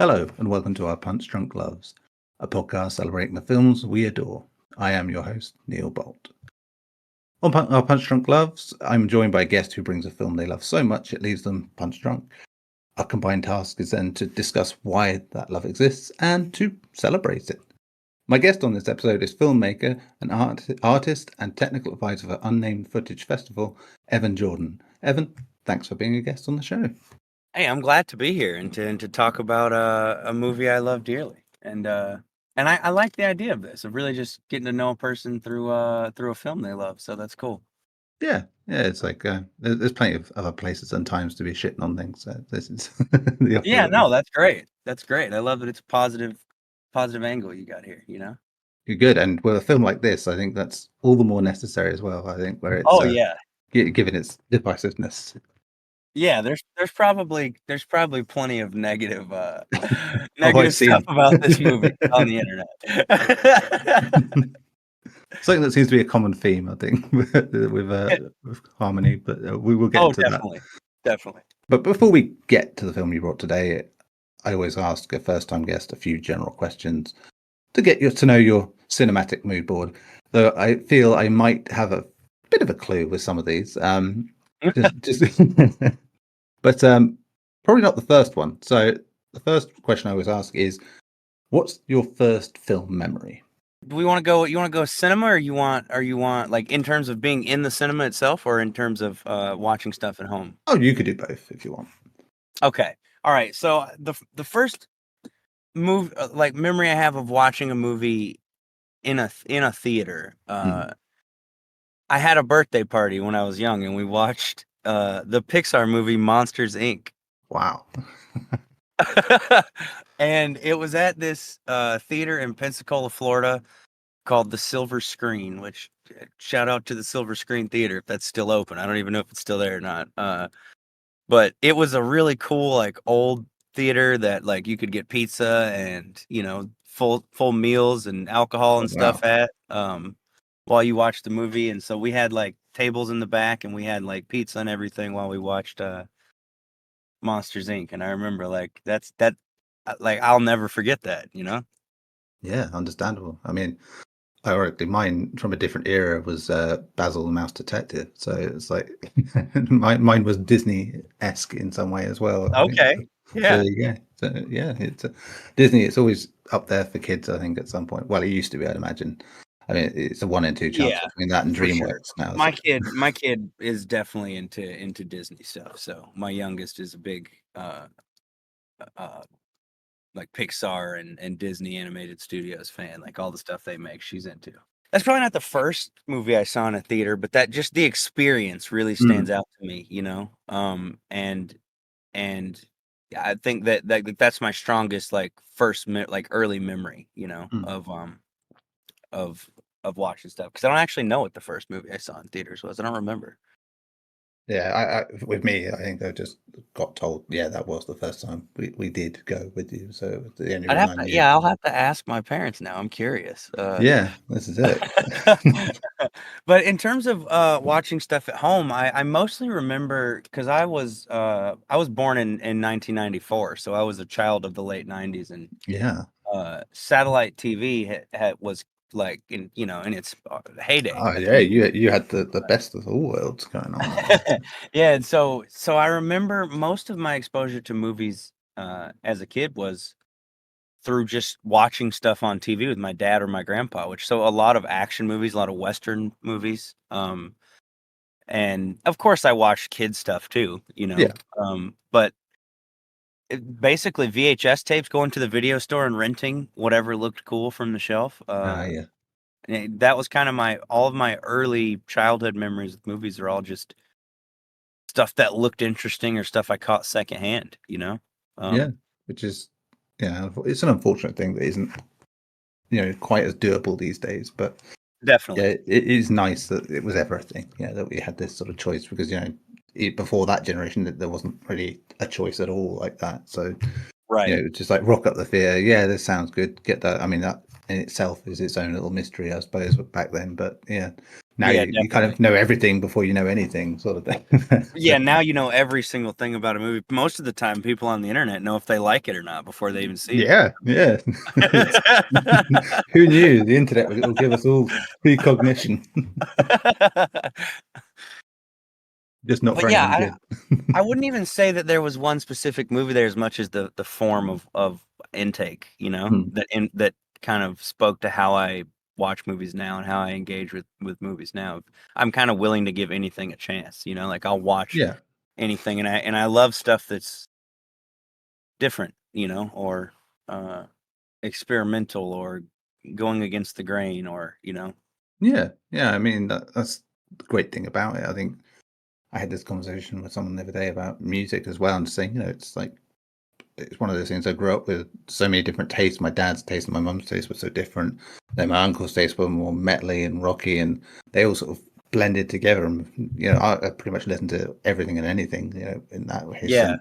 Hello, and welcome to our Punch Drunk Loves, a podcast celebrating the films we adore. I am your host, Neil Bolt. On our Punch Drunk Loves, I'm joined by a guest who brings a film they love so much it leaves them punch drunk. Our combined task is then to discuss why that love exists and to celebrate it. My guest on this episode is filmmaker, an artist, and technical advisor for Unnamed Footage Festival, Evan Jordan. Evan, thanks for being a guest on the show. Hey, I'm glad to be here and to talk about a movie I love dearly, and I like the idea of this of really just getting to know a person through a film they love. So that's cool. Yeah, it's like there's plenty of other places and times to be shitting on things. So this is the Yeah, opposite. no, that's great. That's great. I love that it's a positive angle you got here. You're good, and with a film like this, I think that's all the more necessary as well. I think where it's Oh yeah, given its divisiveness. yeah. There's probably plenty of negative Oh, I've negative stuff seen about this movie on the internet. something that seems to be a common theme, I think, with Harmony. But we will get Oh, into that. definitely. But before we get to the film you brought today, I always ask a first-time guest a few general questions to get you to know your cinematic mood board. Though I feel I might have a bit of a clue with some of these. Just but probably not the first one. So the first question I always ask is, what's your first film memory? Do we want to go? You want to go cinema, or you want like in terms of being in the cinema itself, or in terms of watching stuff at home? Oh, you could do both if you want. Okay, all right. So the first like memory I have of watching a movie in a theater. I had a birthday party when I was young, and we watched the Pixar movie Monsters Inc. Wow. And it was at this theater in Pensacola, Florida, called the Silver Screen, which shout out to the Silver Screen Theater if that's still open. I don't even know if it's still there or not. But it was a really cool, like, old theater that, like, you could get pizza and, full meals and alcohol and stuff Wow. at while you watched the movie. And so we had, like, tables in the back, and we had, like, pizza and everything while we watched Monsters Inc. And I remember, like, like, I'll never forget that. Yeah, understandable. I mean, ironically, mine from a different era was Basil the Mouse Detective. So it's like mine was Disney-esque in some way as well. I think. Okay. So Yeah. there you go. So yeah, it's Disney. It's always up there for kids. I think at some point. Well, it used to be, I'd imagine. I mean, it's a 1 in 2 chance Yeah, between that and for sure. DreamWorks now. My kid is definitely into Disney stuff. So my youngest is a big like Pixar and Disney animated studios fan. Like all the stuff they make, she's into. That's probably not the first movie I saw in a theater, but that just the experience really stands out to me, and yeah, I think that's my strongest like like early memory, of watching stuff, because I don't actually know what the first movie I saw in theaters was. I don't remember. Yeah, I with me, I think I just got told, yeah, that was the first time we did go with you. So it was the only one I knew. I'll have to ask my parents now. I'm curious. Yeah, this is it. But in terms of watching stuff at home, I mostly remember because I was born in 1994, so I was a child of the late 90s, and Yeah. satellite TV was like in its heyday. Oh yeah, you had the best of all worlds going on there. Yeah, and so I remember most of my exposure to movies as a kid was through just watching stuff on TV with my dad or my grandpa, which so a lot of action movies, a lot of Western movies. And of course I watched kid stuff too, Yeah. But basically VHS tapes, going to the video store and renting whatever looked cool from the shelf. Yeah. That was kind of all of my early childhood memories with movies are all just stuff that looked interesting or stuff I caught secondhand, Yeah, which is it's an unfortunate thing that isn't quite as doable these days. But Definitely. yeah, it is nice that it was everything. Yeah, that we had this sort of choice because before that generation there wasn't really a choice at all like that. So Right. just like rock up the theater. Yeah, this sounds good. Get that. I mean, that in itself is its own little mystery, I suppose, back then. But yeah, Now Yeah, you kind definitely. of know everything before you know anything, sort of thing. Yeah, now you know every single thing about a movie. Most of the time, people on the internet know if they like it or not before they even see it. Yeah, yeah. Who knew the internet will give us all precognition, just not But for yeah, anything good. I wouldn't even say that there was one specific movie there as much as the form of intake, you know, Hmm. that kind of spoke to how I watch movies now and how I engage with movies now. I'm kind of willing to give anything a chance, you know, like I'll watch Yeah, anything, and I love stuff that's different, you know, or uh, experimental or going against the grain, or you know. yeah, yeah. I mean, that's the great thing about it. I think I had this conversation with someone the other day about music as well, and saying, it's like it's one of those things. I grew up with so many different tastes. My dad's taste and my mum's taste were so different. Then my uncle's taste were more metally and rocky, and they all sort of blended together. And I pretty much listened to everything and anything. In that way. Yeah, And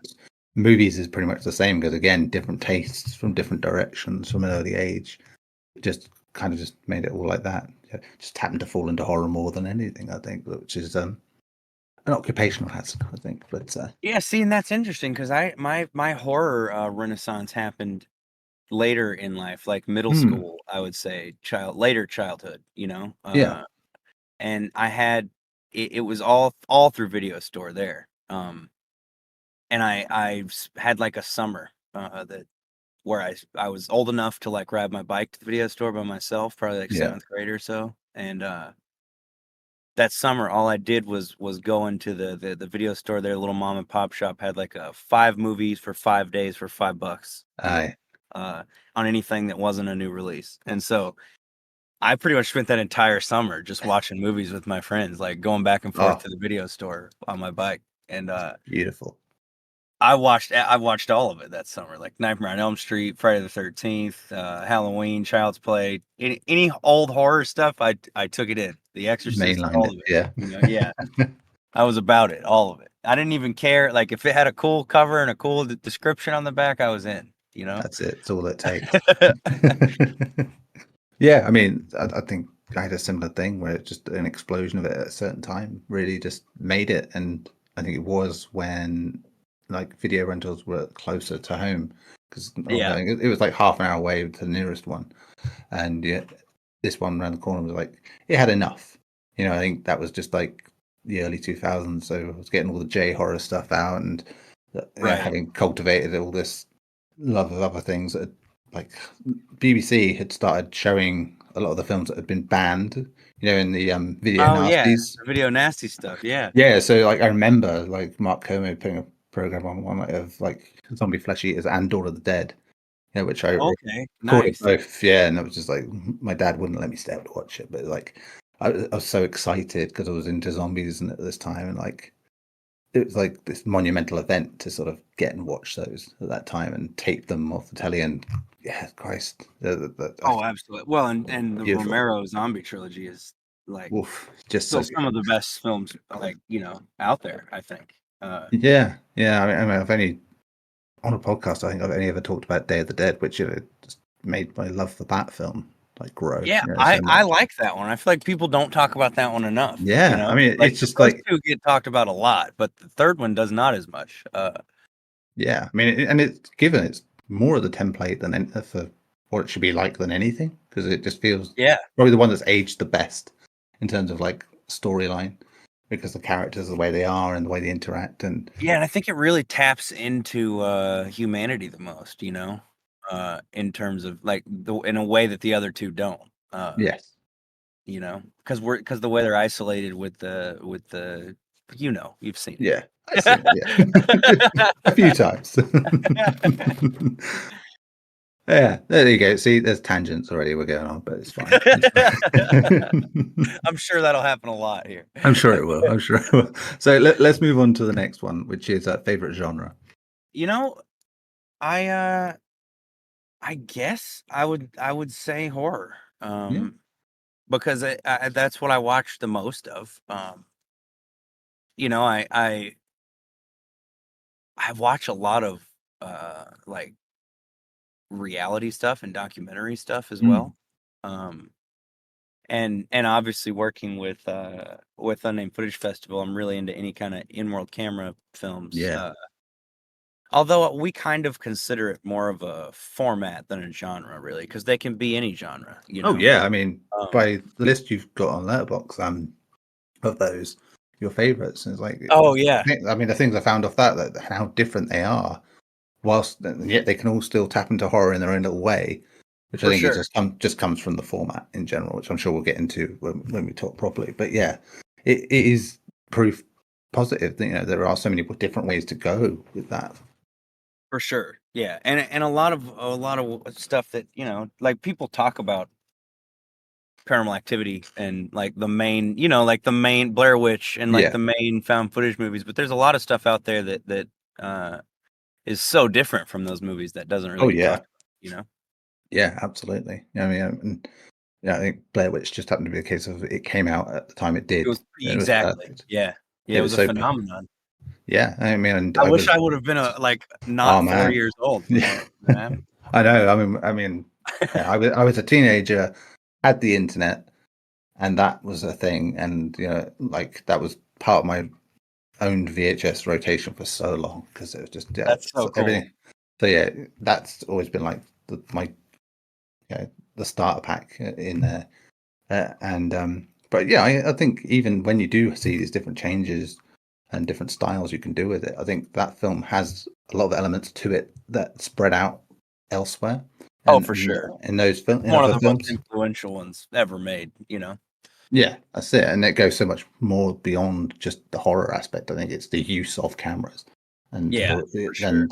movies is pretty much the same because again, different tastes from different directions from an early age. Just kind of just made it all like that. Yeah, just happened to fall into horror more than anything, I think, which is an occupational hazard, I think. But yeah. See, and that's interesting because my horror renaissance happened later in life, like middle hmm, school, I would say later childhood, you know. yeah, And I had it was all through video store there. And had like a summer that where I was old enough to like ride my bike to the video store by myself, probably like yeah, 7th grade or so. And that summer, all I did was go into the video store. Their little mom and pop shop had like a 5 movies for 5 days for $5 deal aye, uh, on anything that wasn't a new release. And so I pretty much spent that entire summer just watching movies with my friends, like going back and forth oh, to the video store on my bike. And beautiful. I watched all of it that summer, like Nightmare on Elm Street, Friday the 13th, Halloween, Child's Play, any old horror stuff. I took it in. The Exorcist, Mainlined all it, of it. yeah. You know, yeah, I was about it, all of it. I didn't even care. Like if it had a cool cover and a cool description on the back, I was in. You know. That's it. It's all it takes. Yeah, I mean, I think I had a similar thing where just an explosion of it at a certain time really just made it. And I think it was when like video rentals were closer to home because Yeah. it was like half an hour away to the nearest one. And yeah, this one around the corner was like, it had enough. I think that was just like the early 2000s. So I was getting all the J horror stuff out and Right. having cultivated all this love of other things that like BBC had started showing a lot of the films that had been banned, in the video Oh yeah, nasties. the video nasty stuff. Yeah. Yeah, so like I remember like Mark Kermode putting a program on one like, of like Zombie Flesh Eaters and Dawn of the Dead, which I Okay. recorded Nice. both. Yeah, and it was just like my dad wouldn't let me stay up to watch it, but like I was so excited because I was into zombies and at this time, and like it was like this monumental event to sort of get and watch those at that time and tape them off the telly. And yeah, Christ, Oh, absolutely. Well, and the beautiful. Romero zombie trilogy is like Oof, just still so some of good. the best films, like out there. I think. Yeah, yeah. I mean, I've only on a podcast. I think I've only ever talked about Day of the Dead, which just made my love for that film like grow, Yeah, so I much. like that one. I feel like people don't talk about that one enough. Yeah, I mean, Like it's the just first like two get talked about a lot, but the third one does not as much. yeah. I mean, and it's given it's more of the template than for what it should be like than anything because it just feels Yeah, probably the one that's aged the best in terms of like storyline because the characters the way they are and the way they interact and yeah, and I think it really taps into humanity the most. In terms of like in a way that the other two don't. yes, Because the way they're isolated with the you've seen yeah, I've seen it, yeah, it. a few times. Yeah, there you go. See, there's tangents already we're going on, but it's fine. It's fine. I'm sure that'll happen a lot here. I'm sure it will. I'm sure it will. So let's move on to the next one, which is favorite genre. You know, I guess I would say horror. Yeah. Because that's what I watch the most of. I watch a lot of like reality stuff and documentary stuff as Mm. well. Um and obviously working with Unnamed Footage Festival, I'm really into any kind of in-world camera films. Yeah. Although we kind of consider it more of a format than a genre, really, because they can be any genre, you Oh know. yeah, I mean, Um, by the list you've got on Letterboxd, of those, your favorites, and it's like, oh yeah, I mean, the things I found off that how different they are, whilst yet they can all still tap into horror in their own little way, which I for think it sure, just comes from the format in general, which I'm sure we'll get into when we talk properly. But yeah, it is proof positive that, you know, there are so many different ways to go with that. for sure, yeah, and a lot of stuff that, you know, like people talk about Paranormal Activity and like the main, you know, like the main Blair Witch and like Yeah. the main found footage movies, but there's a lot of stuff out there that uh, is so different from those movies that doesn't really Oh get yeah. talked about, you know. Yeah, absolutely. I mean, and yeah, I think Blair Witch just happened to be a case of it came out at the time it It did. was And it was exactly, perfect. yeah, yeah, It it was was a so phenomenon. yeah. I mean, and I I wish was I would have been like oh not 4 man, years old when yeah. that happened. I know. Yeah, I was a teenager, had the internet, and that was a thing. And you know, like that was part of my owned VHS rotation for so long because it was just yeah, That's so so cool. everything. So yeah, that's always been like my the starter pack in there. And but yeah, I think even when you do see these different changes and different styles you can do with it, I think that film has a lot of elements to it that spread out elsewhere. Oh, And for sure. in those in One of other the most films, influential ones ever made, you know? yeah, that's it. And it goes so much more beyond just the horror aspect. I think it's the use of cameras and Yeah, for sure.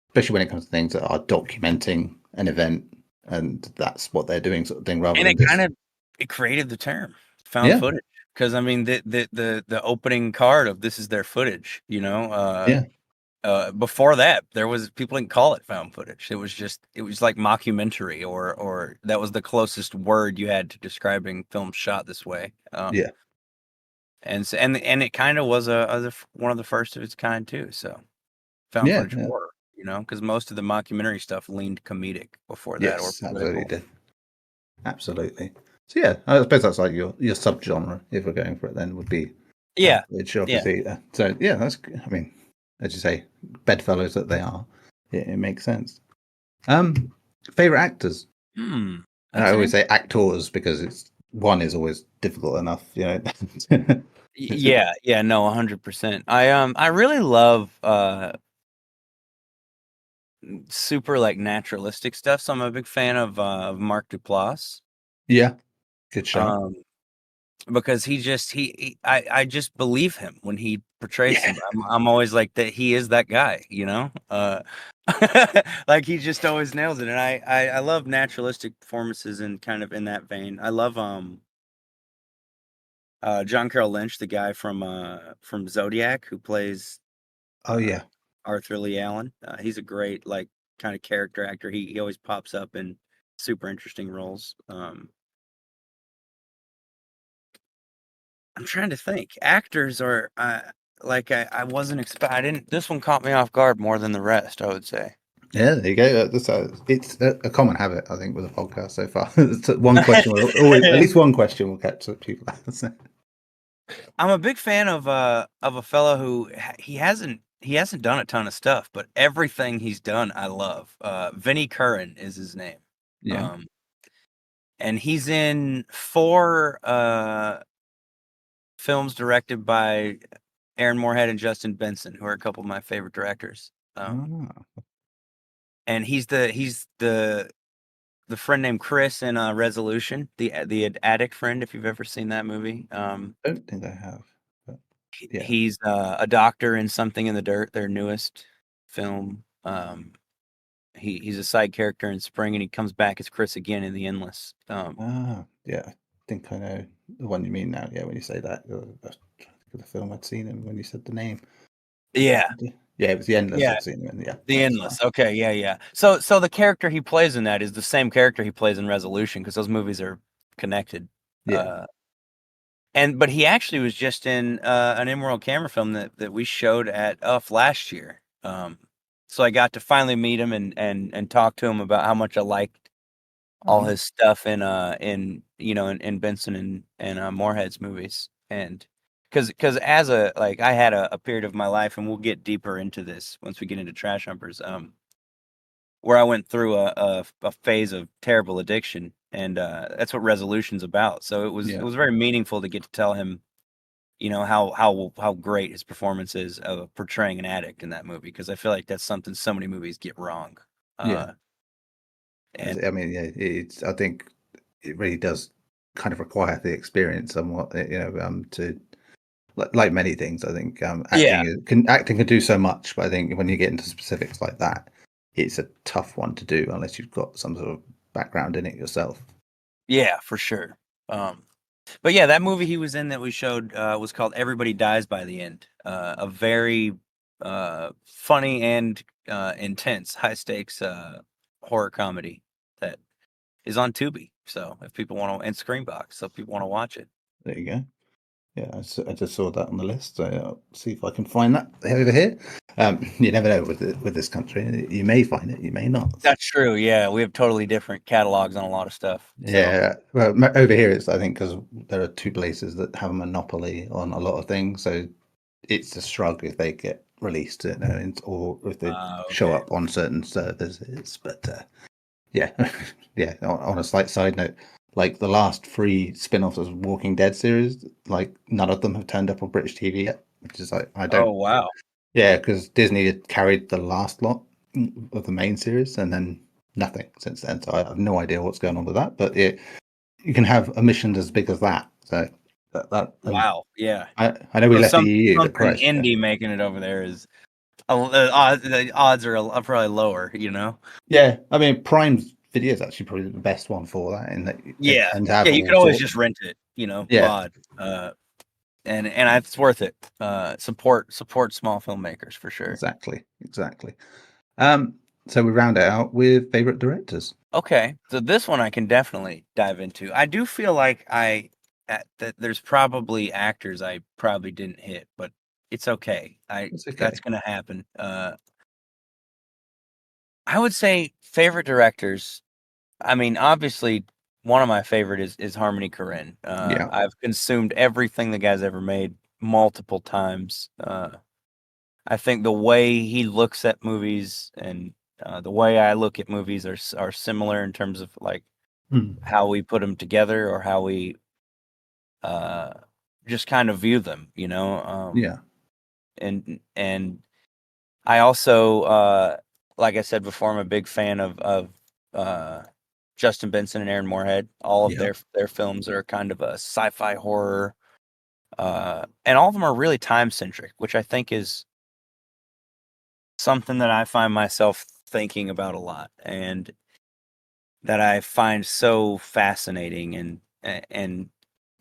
especially when it comes to things that are documenting an event, and that's what they're doing, sort of thing, rather And than it just kind of it created the term found yeah, footage because I mean the opening card of this is their footage, you know. yeah, Before that, there was people didn't call it found footage. It was like mockumentary or that was the closest word you had to describing films shot this way. yeah, And so, and it kind of was one of the first of its kind too. So found yeah, footage yeah. horror, you know, because most of the mockumentary stuff leaned comedic before that or Yes, absolutely political. did. Absolutely. So yeah, I suppose that's like your subgenre, if we're going for it, then would be Yeah, which yeah. obviously. So yeah, I mean, as you say, bedfellows that they are, it makes sense. Um, favorite actors. Hmm. And I That's an always say actors because it's one is always difficult enough, you know. Yeah, yeah, no, 100%. I really love super like naturalistic stuff. So I'm a big fan of Mark Duplass. Yeah, good shout. Um because I just believe him when he portrays Yeah, somebody. I'm always like that he is that guy, you know? Like he just always nails it. And I love naturalistic performances and kind of in that vein. I love John Carroll Lynch, the guy from Zodiac who plays oh uh, yeah, Arthur Lee Allen. He's a great like kind of character actor. He always pops up in super interesting roles. I'm trying to think. Actors are like I wasn't expect. I didn't. This one caught me off guard more than the rest, I would say. yeah. There you go. It's a common habit, I think, with the podcast so far. It's one question, will always at least one question will catch people out. I'm a big fan of a fellow who he hasn't done a ton of stuff, but everything he's done I love. Vinnie Curran is his name. Yeah. Um, and he's in 4 films directed by Aaron Moorhead and Justin Benson, who are a couple of my favorite directors. Ah, And the friend named Chris in Resolution, the addict friend, if you've ever seen that movie. don't think I have. But yeah. He's a doctor in Something in the Dirt, their newest film. He's a side character in Spring, and he comes back as Chris again in The Endless. Ah, yeah. I think I know the one you mean now. Yeah, when you say that, I was trying to think of the film I'd seen him when you said the name. Yeah, Yeah, it was The Endless. yeah, I'd seen him in. Yeah, The that's fine. Endless. Okay, yeah, yeah. So the character he plays in that is the same character he plays in Resolution because those movies are connected. Yeah. Uh, but he actually was just in an Emerald Camera film that we showed at UF last year. So I got to finally meet him and talk to him about how much I liked all his stuff in in Benson and Moorhead's movies. And because as I had a period of my life, and we'll get deeper into this once we get into Trash Humpers, where I went through a phase of terrible addiction, and that's what Resolution's about. So it Yeah. was very meaningful to get to tell him, how great his performance is of portraying an addict in that movie, because I feel like that's something so many movies get wrong. Yeah. And I mean, yeah, I think it really does kind of require the experience somewhat, to like many things. I think yeah, acting can do so much, but I think when you get into specifics like that, it's a tough one to do unless you've got some sort of background in it yourself. yeah, for sure. But yeah, that movie he was in that we showed was called Everybody Dies by the End. A very funny and intense, high stakes horror comedy that is on Tubi. So if people want to, and Screenbox, so if people want to watch it. There you go. Yeah, I just saw that on the list. So I'll see if I can find that over here. You never know with this country. You may find it, you may not. That's true. Yeah, we have totally different catalogs on a lot of stuff. So Yeah, well, over here it's I think because there are two places that have a monopoly on a lot of things, so it's a shrug if they get released, or if they show okay. up on certain services. But yeah, yeah. On a slight side note, like the last three spin-offs of Walking Dead series, like none of them have turned up on British TV yet, which is like I Oh don't. wow. Yeah, because Disney had carried the last lot of the main series, and then nothing since then. So I have no idea what's going on with that. But you can have omissions as big as that. So and Wow. Yeah. I know we So left the EU, but something Christ, yeah. indie making it over there is the odds are probably lower. Yeah, I mean, Prime's Video is actually probably the best one for that, in that they Yeah. tend to have Yeah, you all could always sorts. just rent it, Yeah, VOD. And it's worth it. Support small filmmakers for sure. exactly. Um, so we round it out with favorite directors. Okay, so this one I can definitely dive into. I do feel like that there's probably actors I probably didn't hit, but it's okay. It's That's okay. gonna happen. I would say favorite directors. I mean, obviously, one of my favorite is Harmony Korine. Yeah, I've consumed everything the guy's ever made multiple times. I think the way he looks at movies and the way I look at movies are similar in terms of like mm. how we put them together or how we uh, just kind of view them. Yeah, And I also, like I said before, I'm a big fan of uh, Justin Benson and Aaron Moorhead. All of yeah, their films are kind of a sci-fi horror, and all of them are really time centric, which I think is something that I find myself thinking about a lot, and that I find so fascinating and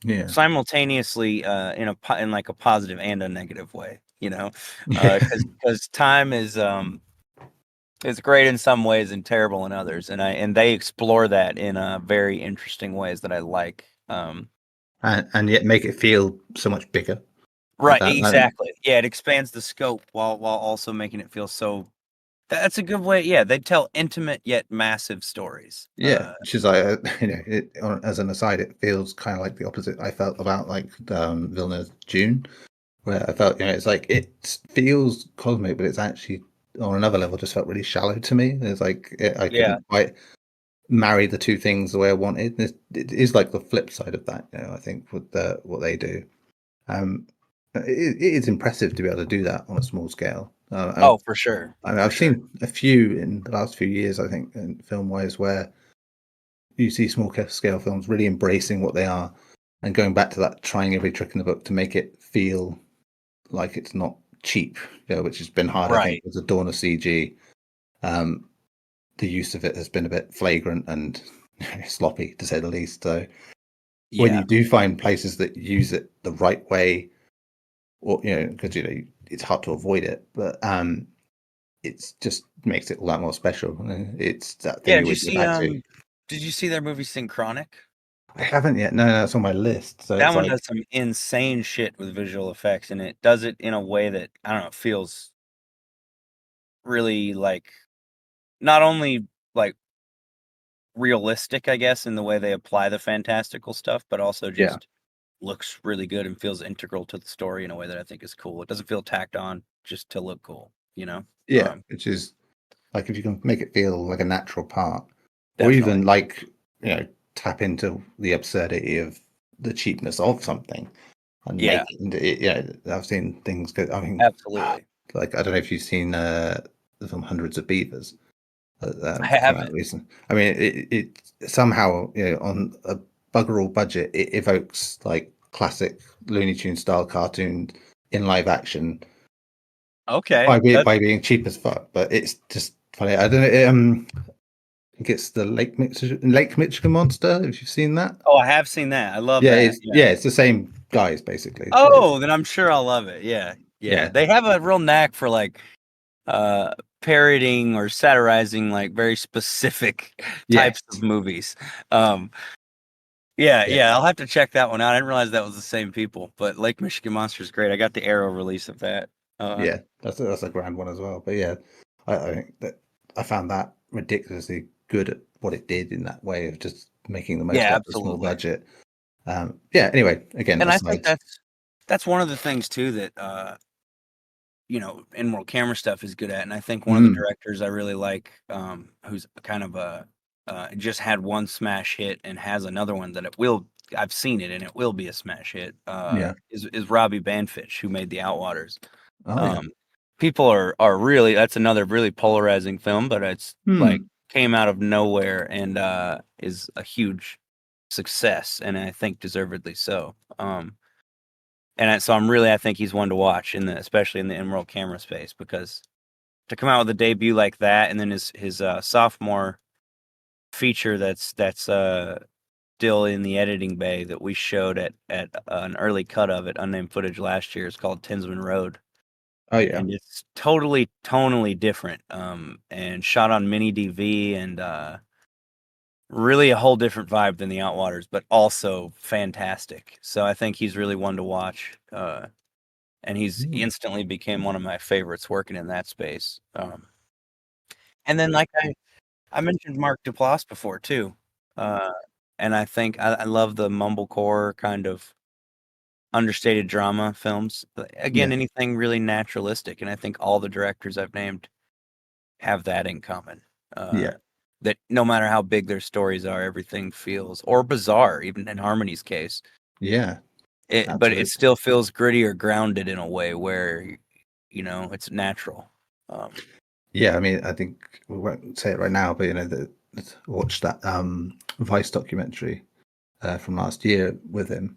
yeah, simultaneously in like a positive and a negative way, yeah. because time is great in some ways and terrible in others, and they explore that in very interesting ways that I like. And yet make it feel so much bigger. Like Right, that. exactly. Yeah, it expands the scope while also making it feel so. That's a good way. Yeah, they tell intimate yet massive stories. Yeah, which is like as an aside, it feels kind of like the opposite I felt about like Villeneuve's June, where I felt it's like it feels cosmic, but it's actually on another level just felt really shallow to me. It's like I Yeah. couldn't quite marry the two things the way I wanted. It is like the flip side of that, I think with what they do. Um, it is impressive to be able to do that on a small scale. Oh, for sure. For I've sure. seen a few in the last few years, I think, in film wise, where you see small scale films really embracing what they are and going back to that, trying every trick in the book to make it feel like it's not cheap, which has been hard, I think, Right. with the dawn of CG. Um, the use of it has been a bit flagrant and sloppy, to say the least. So when Yeah. you do find places that use it the right way, or because it's hard to avoid it, but it's just makes it a lot more special. It's that thing Yeah, you always go back to. did you see their movie Synchronic? I haven't yet. No, that's on my list. So That it's one like, does some insane shit with visual effects, and it does it in a way that, I don't know, feels really like not only like realistic, I guess, in the way they apply the fantastical stuff, but also Yeah. just looks really good and feels integral to the story in a way that I think is cool. It doesn't feel tacked on just to look cool, you know? Yeah, which is like if you can make it feel like a natural part, or Definitely. even like tap into the absurdity of the cheapness of something and Yeah. make it. Yeah, I've seen things go. I mean, Absolutely. like I don't know if you've seen the film Hundreds of Beavers I that came out haven't. recently. I mean, it somehow on a bugger all budget, it evokes like classic Looney Tune style cartoons in live action Okay. by being cheap as fuck. But it's just funny. I don't know. I think it's the Lake Michigan Monster. If you've seen that, Oh, I have seen that. I love yeah, that. Yeah. it's the same guys basically. But Oh, then I'm sure I'll love it. Yeah. Yeah. yeah, They have a real knack for like parodying or satirizing like very specific yes, types of movies. Yeah, yeah, I'll have to check that one out. I didn't realize that was the same people, but Lake Michigan Monster is great. I got the Arrow release of that. yeah. That's a grand one as well. But yeah, I think that I found that ridiculously good at what it did in that way of just making the most Yeah, out of a small absolutely. budget. Yeah. Anyway, again, And I think aside. that's one of the things too that in-world camera stuff is good at. And I think one of the directors I really like, who's kind of just had one smash hit and has another one that I've seen it and it will be a smash hit. Yeah. Is Robbie Banfitch, who made The Outwaters. Oh yeah. People are really, that's another really polarizing film, but it's like came out of nowhere and is a huge success, and I think deservedly so. So I think he's one to watch especially in the in-world camera space, because to come out with a debut like that, and then his sophomore feature that's still in the editing bay that we showed at an early cut of it, Unnamed Footage last year, is called Tinsman Road. Oh yeah. And it's totally tonally different, and shot on mini DV, and really a whole different vibe than the Outwaters, but also fantastic. So I think he's really one to watch, and he instantly became one of my favorites working in that space. And then, like I mentioned Mark Duplass before too, and I think I love the mumblecore kind of understated drama films. Again, Yeah. anything really naturalistic, and I think all the directors I've named have that in common. Yeah. That no matter how big their stories are, everything feels, or bizarre, even in Harmony's case. Yeah. But it Absolutely. still feels gritty or grounded in a way where, it's natural. Yeah, I mean, I think we won't say it right now, but watch that Vice documentary from last year with him,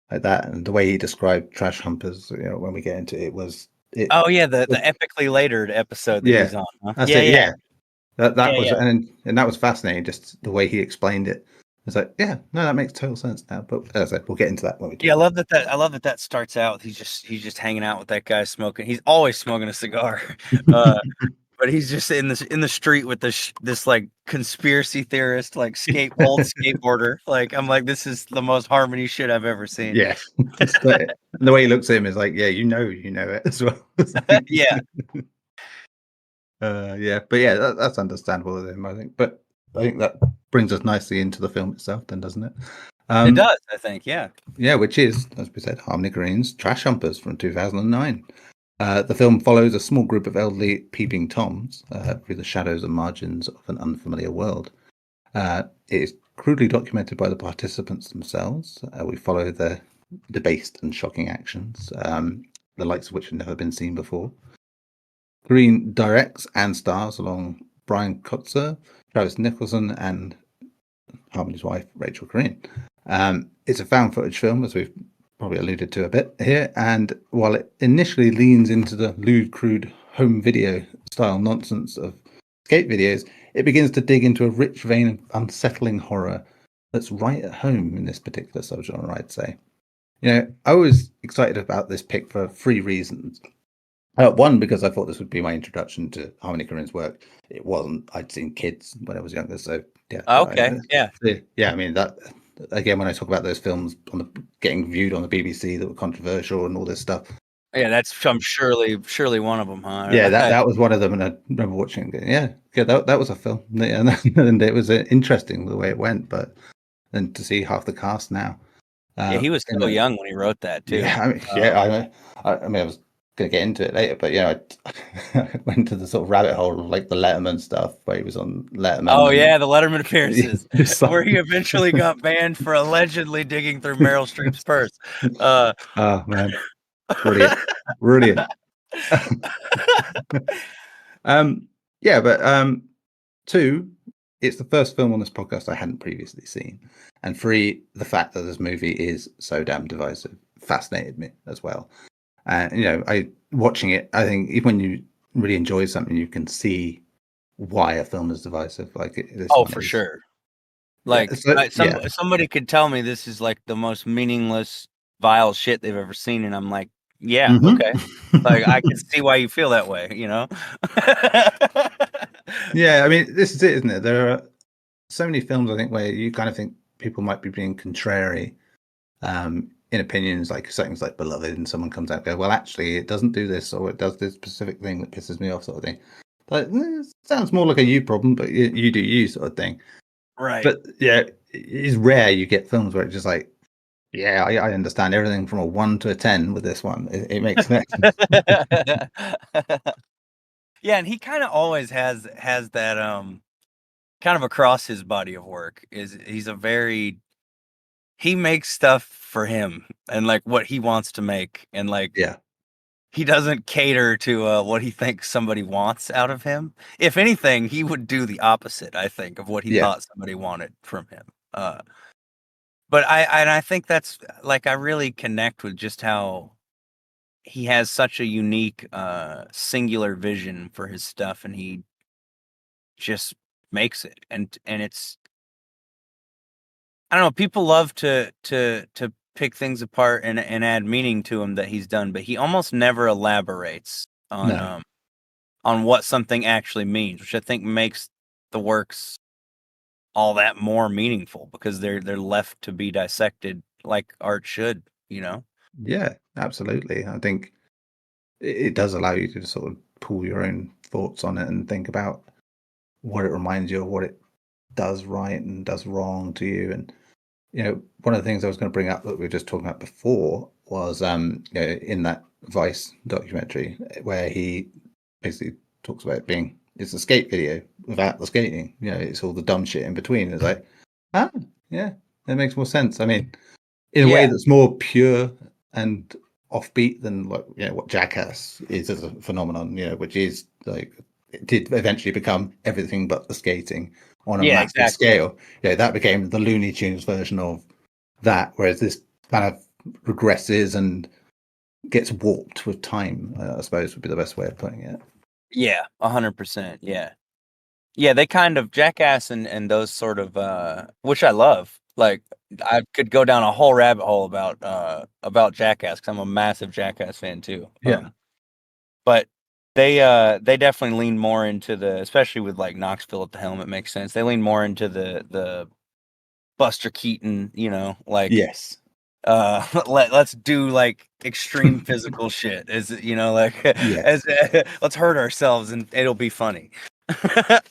like that, and the way he described Trash Humpers. When we get into it, was it? Oh yeah, the epically latered episode that Yeah, he's on. Huh? that's Yeah, it. yeah, Yeah, that was, yeah. and that was fascinating. Just the way he explained it. It's like, yeah, no, that makes total sense now. But as I said, we'll get into that when we talk. Yeah, I love that starts out. He's just hanging out with that guy smoking. He's always smoking a cigar. But he's just in the street with this like conspiracy theorist, like old skateboarder. Like, I'm like, this is the most Harmony shit I've ever seen. Yeah, and the way he looks at him is like, yeah, you know it as well. Yeah. Yeah, but yeah, that's understandable with him, I think. But I think that brings us nicely into the film itself, then, doesn't it? It does, I think, yeah. Yeah, which is, as we said, Harmony Korine's Trash Humpers from 2009. The film follows a small group of elderly peeping toms through the shadows and margins of an unfamiliar world. It is crudely documented by the participants themselves. We follow the debased and shocking actions, the likes of which have never been seen before. Korine directs and stars along Brian Kotzer, Travis Nicholson, and Harmony's wife, Rachel Korine. It's a found footage film, as we've probably alluded to a bit here, and while it initially leans into the lewd, crude home video style nonsense of skate videos, it begins to dig into a rich vein of unsettling horror that's right at home in this particular subgenre, I'd say. I was excited about this pick for 3 reasons. One, because I thought this would be my introduction to Harmony Korine's work. It wasn't. I'd seen Kids when I was younger, so yeah. Okay, yeah. Yeah, I mean, that again, when I talk about those films getting viewed on the BBC that were controversial and all this stuff, Yeah, that's surely one of them, huh? Yeah, that was one of them, and I remember watching it. Yeah, that was a film, and it was interesting the way it went. But then to see half the cast now, Yeah, he was in so the young when he wrote that too. yeah, I mean, I was gonna get into it later, but I went to the sort of rabbit hole of like the Letterman stuff, where he was on Letterman, Oh and yeah, the Letterman appearances, just where like, he eventually got banned for allegedly digging through Meryl Streep's purse. Uh, oh man, brilliant, brilliant. Um, yeah, but two, it's the first film on this podcast I hadn't previously seen, and three, the fact that this movie is so damn divisive fascinated me as well. And I watching it, I think even when you really enjoy something, you can see why a film is divisive. Like this oh, one for is. sure. Yeah. Like So yeah. somebody could tell me this is like the most meaningless, vile shit they've ever seen, and I'm like, yeah, okay. Like I can see why you feel that way, you know? Yeah. I mean, this is it, isn't it? There are so many films I think where you kind of think people might be being contrary in opinions, like something's like Beloved, and someone comes out and go, well, actually, it doesn't do this, or it does this specific thing that pisses me off, sort of thing. Like, sounds more like a you problem, but you do you, sort of thing. Right. But yeah, it's rare you get films where it's just like, yeah, I understand everything from a 1 to a 10 with this one. It makes sense. Yeah, and he kind of always has that kind of across his body of work is he makes stuff for him and like what he wants to make, and like Yeah, he doesn't cater to what he thinks somebody wants out of him. If anything, he would do the opposite, I think, of what he yeah, thought somebody wanted from him. But I think that's like I really connect with just how he has such a unique singular vision for his stuff, and he just makes it. And it's, I don't know, people love to pick things apart and add meaning to him that he's done, but he almost never elaborates no, on what something actually means, which I think makes the works all that more meaningful because they're left to be dissected like art should, you know? yeah, absolutely. I think it does allow you to sort of pull your own thoughts on it and think about what it reminds you of, what it does right and does wrong to you. And one of the things I was going to bring up that we were just talking about before was in that Vice documentary where he basically talks about it being, it's a skate video without the skating. It's all the dumb shit in between. It's like, ah, yeah, that makes more sense. I mean, in a way Yeah. that's more pure and offbeat than what Jackass is as a phenomenon, which is like, it did eventually become everything but the skating on a Yeah, massive exactly. scale. That became the Looney Tunes version of that, whereas this kind of regresses and gets warped with time, I suppose would be the best way of putting it. Yeah, 100%. Yeah. Yeah, they kind of Jackass and those sort of which I love. Like I could go down a whole rabbit hole about Jackass because I'm a massive Jackass fan too. Yeah. But they definitely lean more into the, especially with like Knoxville at the helm, it makes sense. They lean more into the Buster Keaton, like Yes. let's do like extreme physical shit, as like Yes. as let's hurt ourselves and it'll be funny. That's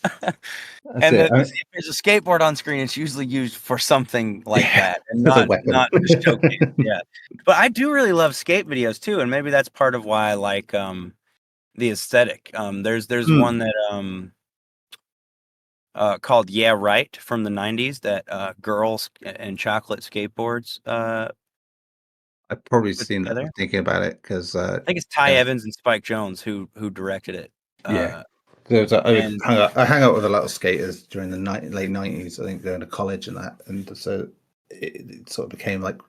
And it. if there's a skateboard on screen, it's usually used for something like Yeah, that, and as a not weapon. to showcase. Yeah, but I do really love skate videos too, and maybe that's part of why I like the aesthetic. There's one that called Yeah Right from the '90s, that girls and chocolate skateboards I've probably put seen that. together. I'm thinking about it because I think it's Ty Evans and Spike Jones who directed it. yeah. Uh, and I hang out with a lot of skaters during the late 90s. I think going to college and that, and so it sort of became like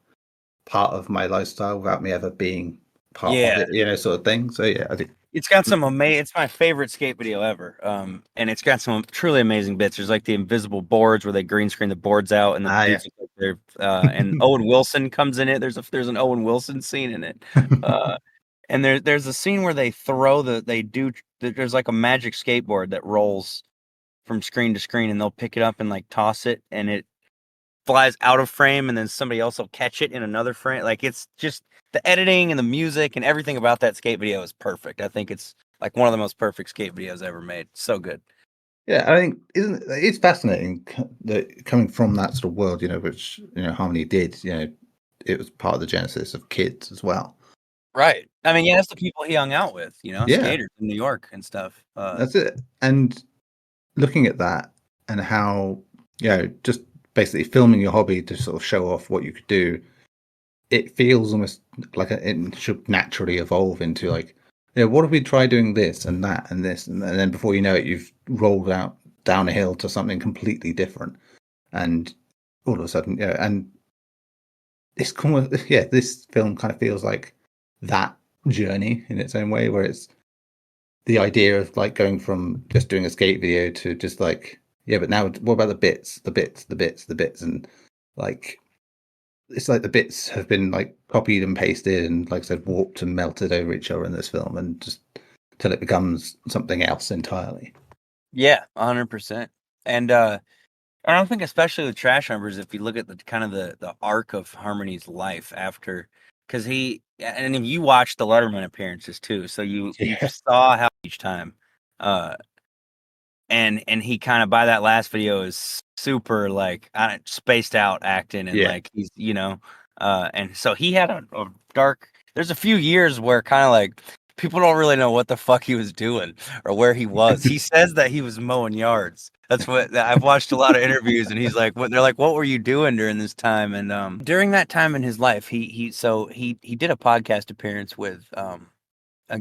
part of my lifestyle without me ever being part of yeah, it, sort of thing. So yeah, I think. it's got some amazing. It's my favorite skate video ever. And it's got some truly amazing bits. There's like the invisible boards where they green screen the boards out, and the Ah, yeah. dudes look like they're and Owen Wilson comes in it. There's an Owen Wilson scene in it. And there's a scene where they throw there's like a magic skateboard that rolls from screen to screen, and they'll pick it up and like toss it, and flies out of frame and then somebody else will catch it in another frame. Like, it's just the editing and the music and everything about that skate video is perfect. I think it's like one of the most perfect skate videos ever made. So good. Yeah, I think it's fascinating that coming from that sort of world, which Harmony did. It was part of the genesis of Kids as well. Right. I mean, yeah, that's the people he hung out with, Yeah, skaters in New York and stuff. that's it. And looking at that and how just basically filming your hobby to sort of show off what you could do, it feels almost like it should naturally evolve into like, what if we try doing this and that and this, and then before you know it, you've rolled out down a hill to something completely different, and all of a sudden, and this this film kind of feels like that journey in its own way, where it's the idea of like going from just doing a skate video to just like, but now what about the bits, and like it's like the bits have been like copied and pasted and, like I said, warped and melted over each other in this film, and just till it becomes something else entirely. Yeah, 100%. And I don't think, especially with Trash Humpers, if you look at the kind of the arc of Harmony's life after, because and if you watched the Letterman appearances too, so you saw how each time, and he kind of, by that last video, is super like spaced out acting, and like he's and so he had a dark. There's a few years where kind of like people don't really know what the fuck he was doing or where he was. He says that he was mowing yards. That's what I've watched a lot of interviews, and he's like, they're like, what were you doing during this time? And during that time in his life, he did a podcast appearance with a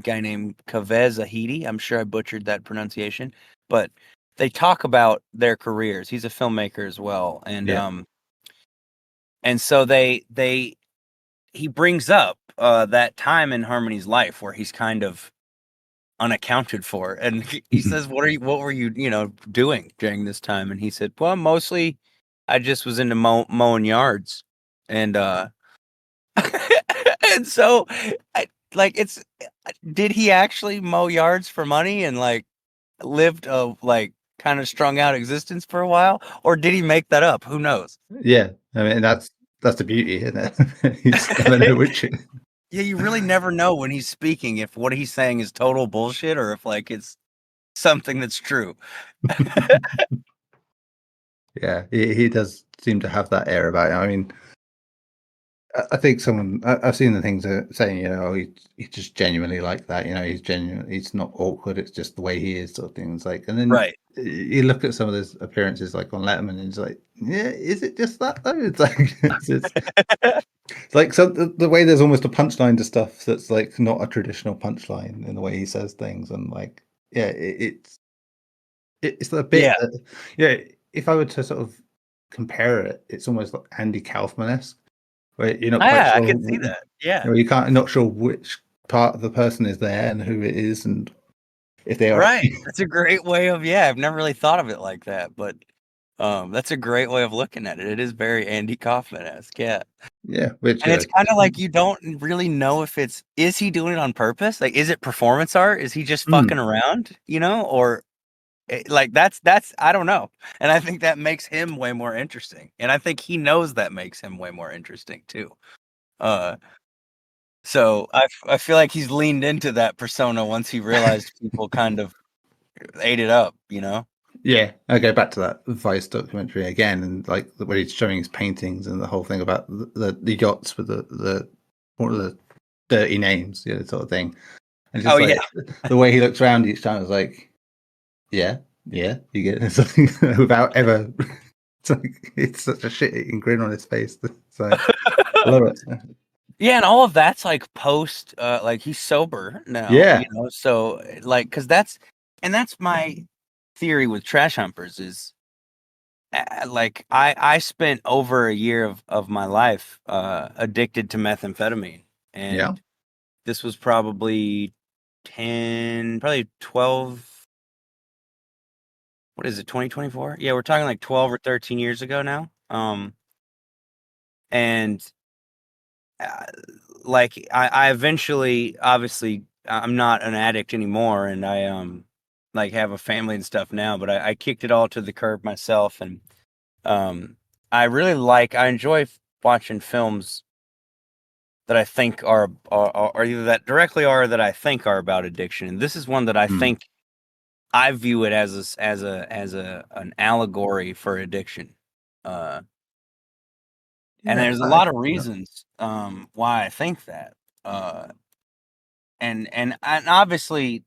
guy named Kaveh Zahidi. I'm sure I butchered that pronunciation, but they talk about their careers. He's a filmmaker as well, and so he brings up that time in Harmony's life where he's kind of unaccounted for, and he says, what were you doing during this time? And he said, well, mostly I just was into mowing yards, and and so did he actually mow yards for money and like lived a like kind of strung out existence for a while, or did he make that up? Who knows? Yeah, I mean, that's the beauty, isn't it? You just never know which. Yeah, you really never know when he's speaking if what he's saying is total bullshit or if like it's something that's true. Yeah, he does seem to have that air about him. I mean, I think I've seen the things saying, he's just genuinely like that. He's genuine. He's not awkward. It's just the way he is, sort of things. Like, and then Right. you look at some of those appearances, like on Letterman, and it's like, yeah, is it just that though? It's like it's like so the way there's almost a punchline to stuff that's like not a traditional punchline in the way he says things, and like, it's the bit that, if I were to sort of compare it, it's almost like Andy Kaufman-esque. Where you're not quite sure. I can see that. Yeah. Not sure which part of the person is there and who it is, and if they are Right. That's a great way of, I've never really thought of it like that, but that's a great way of looking at it. It is very Andy Kaufman-esque, yeah. Which And it's kind of like you don't really know if is he doing it on purpose? Like, is it performance art? Is he just fucking around, or like that's I don't know. And I think that makes him way more interesting. And I think he knows that makes him way more interesting too. So I feel like he's leaned into that persona once he realized people kind of ate it up, Yeah, I go back to that Vice documentary again, and like where he's showing his paintings and the whole thing about the yachts with the what are the dirty names, sort of thing. And just the way he looks around each time is like, yeah, you get something without ever. It's such a shit-eating grin on his face. So I love it. Yeah, and all of that's like post, like he's sober now. Yeah. So like, because that's my theory with Trash Humpers is, like I spent over a year of my life addicted to methamphetamine, and this was probably 12. What is it, 2024? Yeah, we're talking like 12 or 13 years ago now. And like I eventually, obviously, I'm not an addict anymore, and I like have a family and stuff now, but I kicked it all to the curb myself, and I enjoy watching films that I think are either that directly or that I think are about addiction. And this is one that I Mm. think I view it as an allegory for addiction. Uh, and Yeah, there's a I lot can of see that. reasons why I think that. Uh, and obviously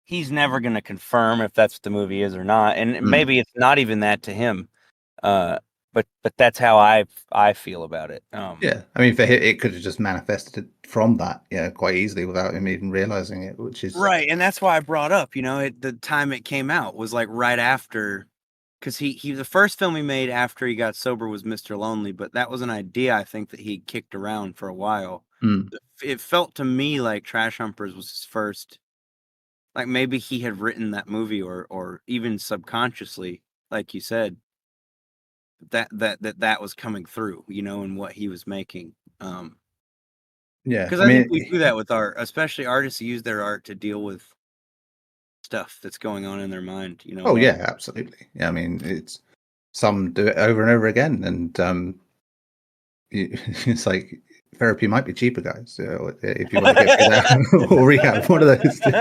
he's never going to confirm if that's what the movie is or not, and Mm. maybe it's not even that to him. But that's how I feel about it. Yeah, I mean, for him, it could have just manifested from that, quite easily without him even realizing it, which is Right, and that's why I brought up, the time it came out was like right after, because he the first film he made after he got sober was Mr. Lonely, but that was an idea I think that he kicked around for a while. mm, It felt to me like Trash Humpers was his first, like maybe he had written that movie or even subconsciously, like you said, that was coming through, in what he was making. yeah. Because I I think mean, we do that with art, especially artists who use their art to deal with stuff that's going on in their mind, oh yeah, absolutely. Yeah, I mean, it's some do it over and over again, and it's like therapy might be cheaper, guys. If you want to get through that, or rehab, one of those two.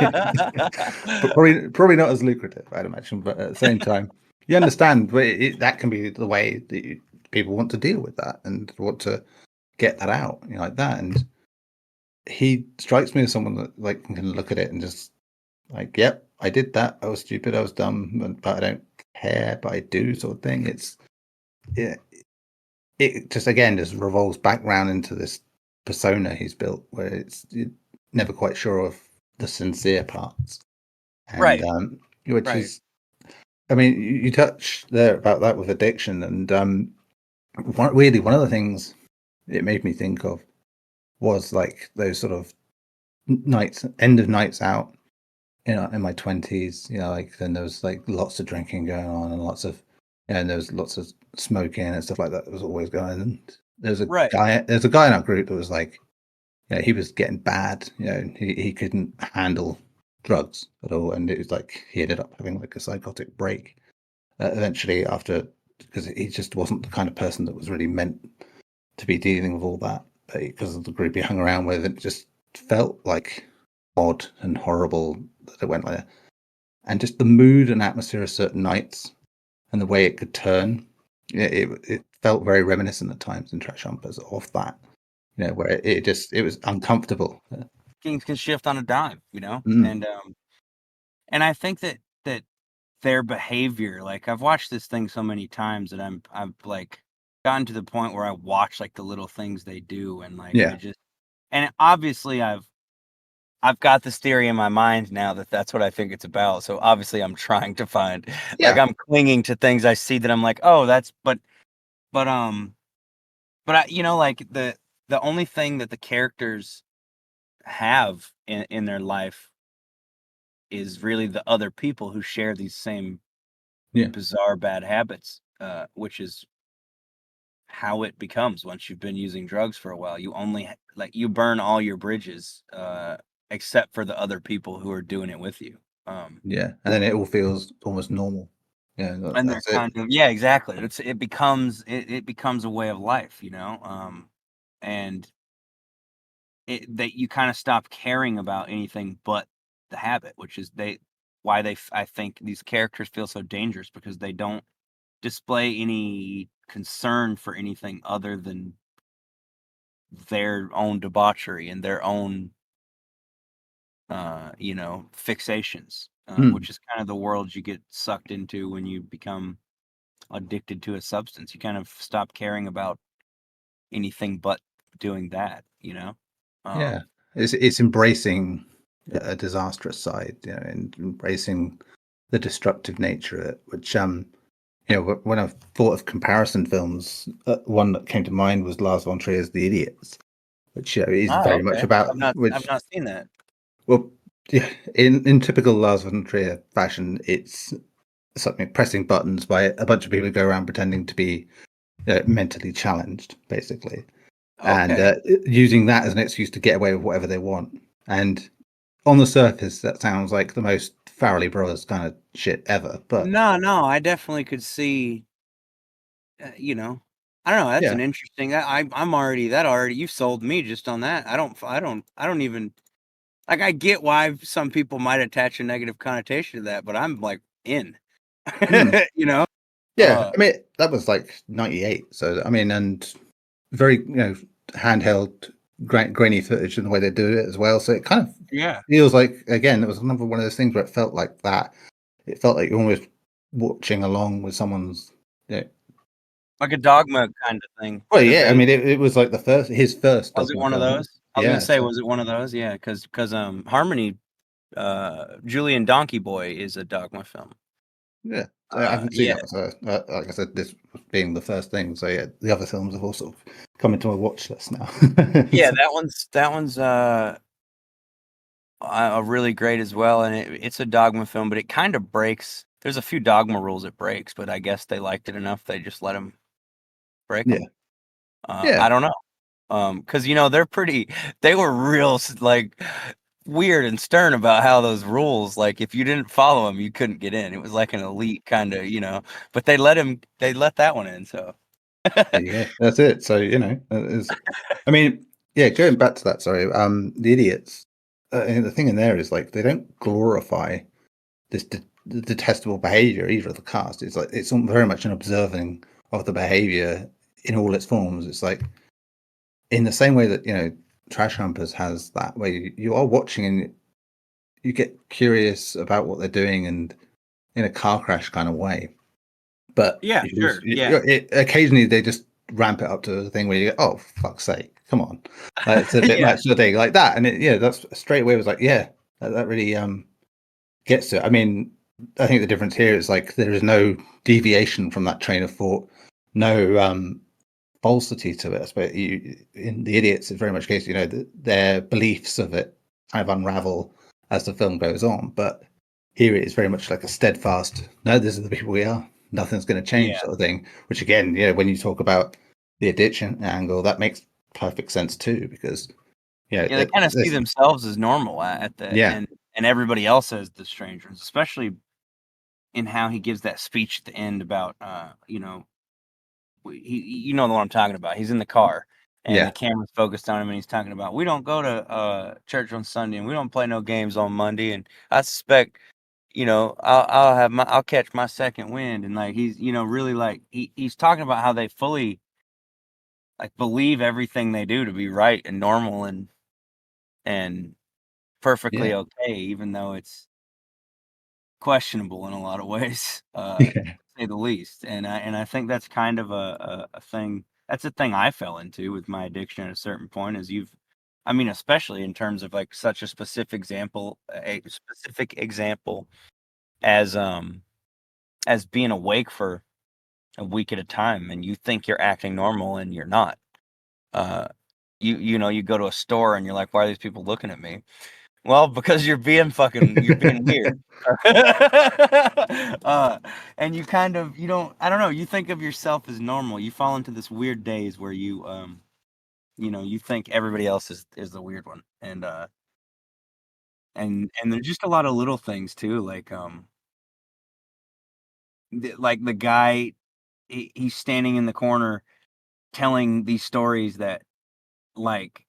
But probably not as lucrative, I'd imagine. But at the same time, you understand, but that can be the way that people want to deal with that and want to get that out, like that. And he strikes me as someone that like can look at it and just like, yep, I did that. I was stupid. I was dumb, but I don't care. But I do, sort of thing. Yeah, it just again just revolves back round into this persona he's built, where you're never quite sure of the sincere parts, and Right, which right. is, I mean, you touched there about that with addiction, and one of the things it made me think of was like those sort of nights, end of nights out, in my 20s, like then there was like lots of drinking going on and and there was lots of smoking and stuff like that was always going. And Right. there's a guy in our group that was like, he was getting bad, he couldn't handle drugs at all. And it was like he ended up having like a psychotic break eventually after, because he just wasn't the kind of person that was really meant to be dealing with all that. But because of the group he hung around with, it just felt like odd and horrible that it went like that. And just the mood and atmosphere of certain nights and the way it could turn, it felt very reminiscent at times in Trash Humpers of that, where it was uncomfortable. Things can shift on a dime, Mm, and I think that their behavior, like I've watched this thing so many times that I've like gotten to the point where I watch like the little things they do, and like yeah, and obviously I've got this theory in my mind now that that's what I think it's about. So obviously I'm trying to find, like, yeah, I'm clinging to things I see that I'm like, oh, but I, like the only thing that the characters have in their life is really the other people who share these same yeah, bizarre bad habits, which is how it becomes once you've been using drugs for a while. You only like you burn all your bridges, except for the other people who are doing it with you. yeah. And then it all feels almost normal. Yeah, And they're that's it. kind of, yeah, exactly. It becomes a way of life, and that you kind of stop caring about anything but the habit, which is I think these characters feel so dangerous because they don't display any concern for anything other than their own debauchery and their own fixations, Mm, which is kind of the world you get sucked into when you become addicted to a substance. You kind of stop caring about anything but doing that, yeah, Um, it's embracing a disastrous side, and embracing the destructive nature of it, which when I've thought of comparison films, one that came to mind was Lars von Trier's The Idiots, which is oh, very much okay. about I've which, not seen that. well, yeah, in typical Lars von Trier fashion, it's something pressing buttons by a bunch of people who go around pretending to be mentally challenged, basically, and Okay. using that as an excuse to get away with whatever they want. And on the surface, that sounds like the most Farrelly Brothers kind of shit ever, but No, I definitely could see, you know. I don't know. That's Yeah. an interesting. I'm already. You sold me just on that. I don't even like. I get why some people might attach a negative connotation to that, but I'm like in. Mm. You know. Yeah, I mean that was like 98, so I mean, and very handheld, grainy footage in the way they do it as well. So it kind of Yeah. feels like, again, it was another one of those things where it felt like that. It felt like you're almost watching along with someone's. Yeah. Like a Dogma kind of thing. Well, Because yeah, I they mean, it was like his first was it Dogma one of film. those? I was gonna Yeah, say, so was it one of those? Yeah, because Harmony, Julian Donkey Boy is a Dogma film. yeah, so I haven't seen Yeah, that. So, like I said, this being the first thing. So yeah, the other films have also come into my watch list now. yeah, So, that one's really great as well, and it's a Dogma film, but it kind of breaks. There's a few Dogma rules it breaks, but I guess they liked it enough they just let him break yeah, them. yeah, I don't know, because they were real like weird and stern about how those rules, like if you didn't follow them, you couldn't get in. It was like an elite kind of, but they let that one in. So there you go. That's it. So I mean, yeah, going back to that. Sorry, the idiots. And the thing in there is like they don't glorify this detestable behavior either of the cast. It's like it's very much an observing of the behavior in all its forms. It's like in the same way that Trash Humpers has that, where you are watching and you get curious about what they're doing, and in a car crash kind of way. But yeah, sure, yeah, occasionally they just ramp it up to the thing where you go, "Oh, fuck's sake, come on!" It's a bit yeah, much, sort of thing like that. And that's straight away was like, yeah, that really gets to it. I mean, I think the difference here is like there is no deviation from that train of thought, no falsity to it. I suppose in the idiots, it's very much the case. Their beliefs of it kind of unravel as the film goes on, but here it is very much like a steadfast. No, this is the people we are. Nothing's going to change, yeah, sort of thing. Which again, when you talk about the addiction angle, that makes perfect sense too, because yeah. They kind of see this, themselves as normal at the yeah, and everybody else as the strangers, especially in how he gives that speech at the end about you know what I'm talking about. He's in the car and the yeah, camera's focused on him and he's talking about we don't go to church on Sunday and we don't play no games on Monday, and I suspect I'll catch my second wind, and like he's really like he's talking about how they fully like believe everything they do to be right and normal and perfectly yeah, okay, even though it's questionable in a lot of ways, yeah, to say the least. And I think that's kind of a thing. That's a thing I fell into with my addiction at a certain point. I mean, especially in terms of like such a specific example as being awake for a week at a time, and you think you're acting normal and you're not. Uh, you go to a store and you're like, why are these people looking at me? Well, because you're being weird. uh, and you don't, I don't know, you think of yourself as normal. You fall into this weird daze where you think everybody else is the weird one. And there's just a lot of little things too, like, like the guy, he's standing in the corner telling these stories that like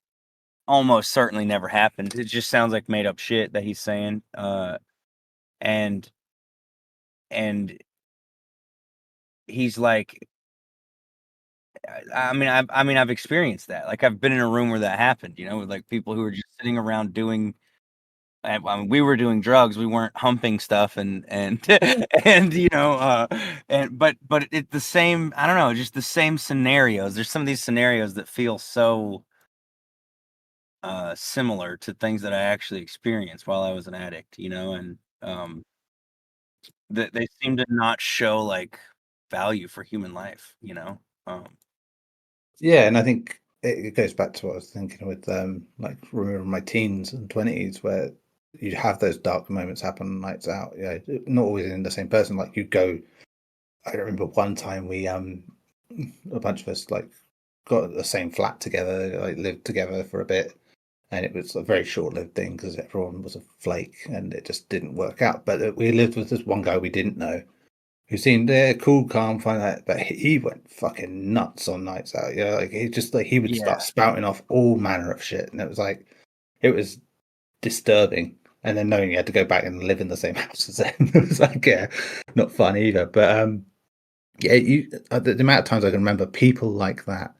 almost certainly never happened. It just sounds like made up shit that he's saying. And and he's like, I've experienced that. Like I've been in a room where that happened, with like people who were just sitting around doing. I mean, we were doing drugs. We weren't humping stuff, and and but it's the same. I don't know, just the same scenarios. There's some of these scenarios that feel so similar to things that I actually experienced while I was an addict, and they seem to not show like value for human life, Um, yeah. And I think it goes back to what I was thinking with like remember my teens and 20s, where you'd have those dark moments happen nights out. Yeah, not always in the same person. Like you go. I remember one time we a bunch of us like got the same flat together, like lived together for a bit, and it was a very short-lived thing because everyone was a flake and it just didn't work out. But we lived with this one guy we didn't know, who seemed cool, calm, fine, but he went fucking nuts on Nights Out. You know, like he would Yeah. start spouting off all manner of shit, and it was disturbing. And then knowing you had to go back and live in the same house as them, it was like, yeah, not fun either. But yeah, the amount of times I can remember people like that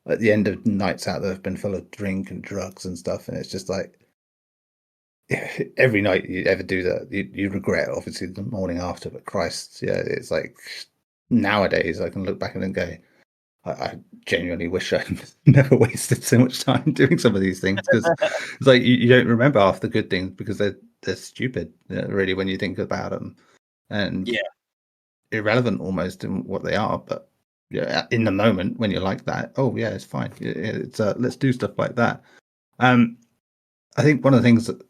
at the end of Nights Out that have been full of drink and drugs and stuff, and it's just like every night you ever do that, you regret obviously the morning after. But Christ, yeah, it's like nowadays I can look back and go, I genuinely wish I'd never wasted so much time doing some of these things, because it's like you don't remember half the good things because they're stupid, really, when you think about them, and Yeah. irrelevant almost in what they are. But yeah, in the moment when you're like that, oh yeah, it's fine. It's let's do stuff like that. I think one of the things that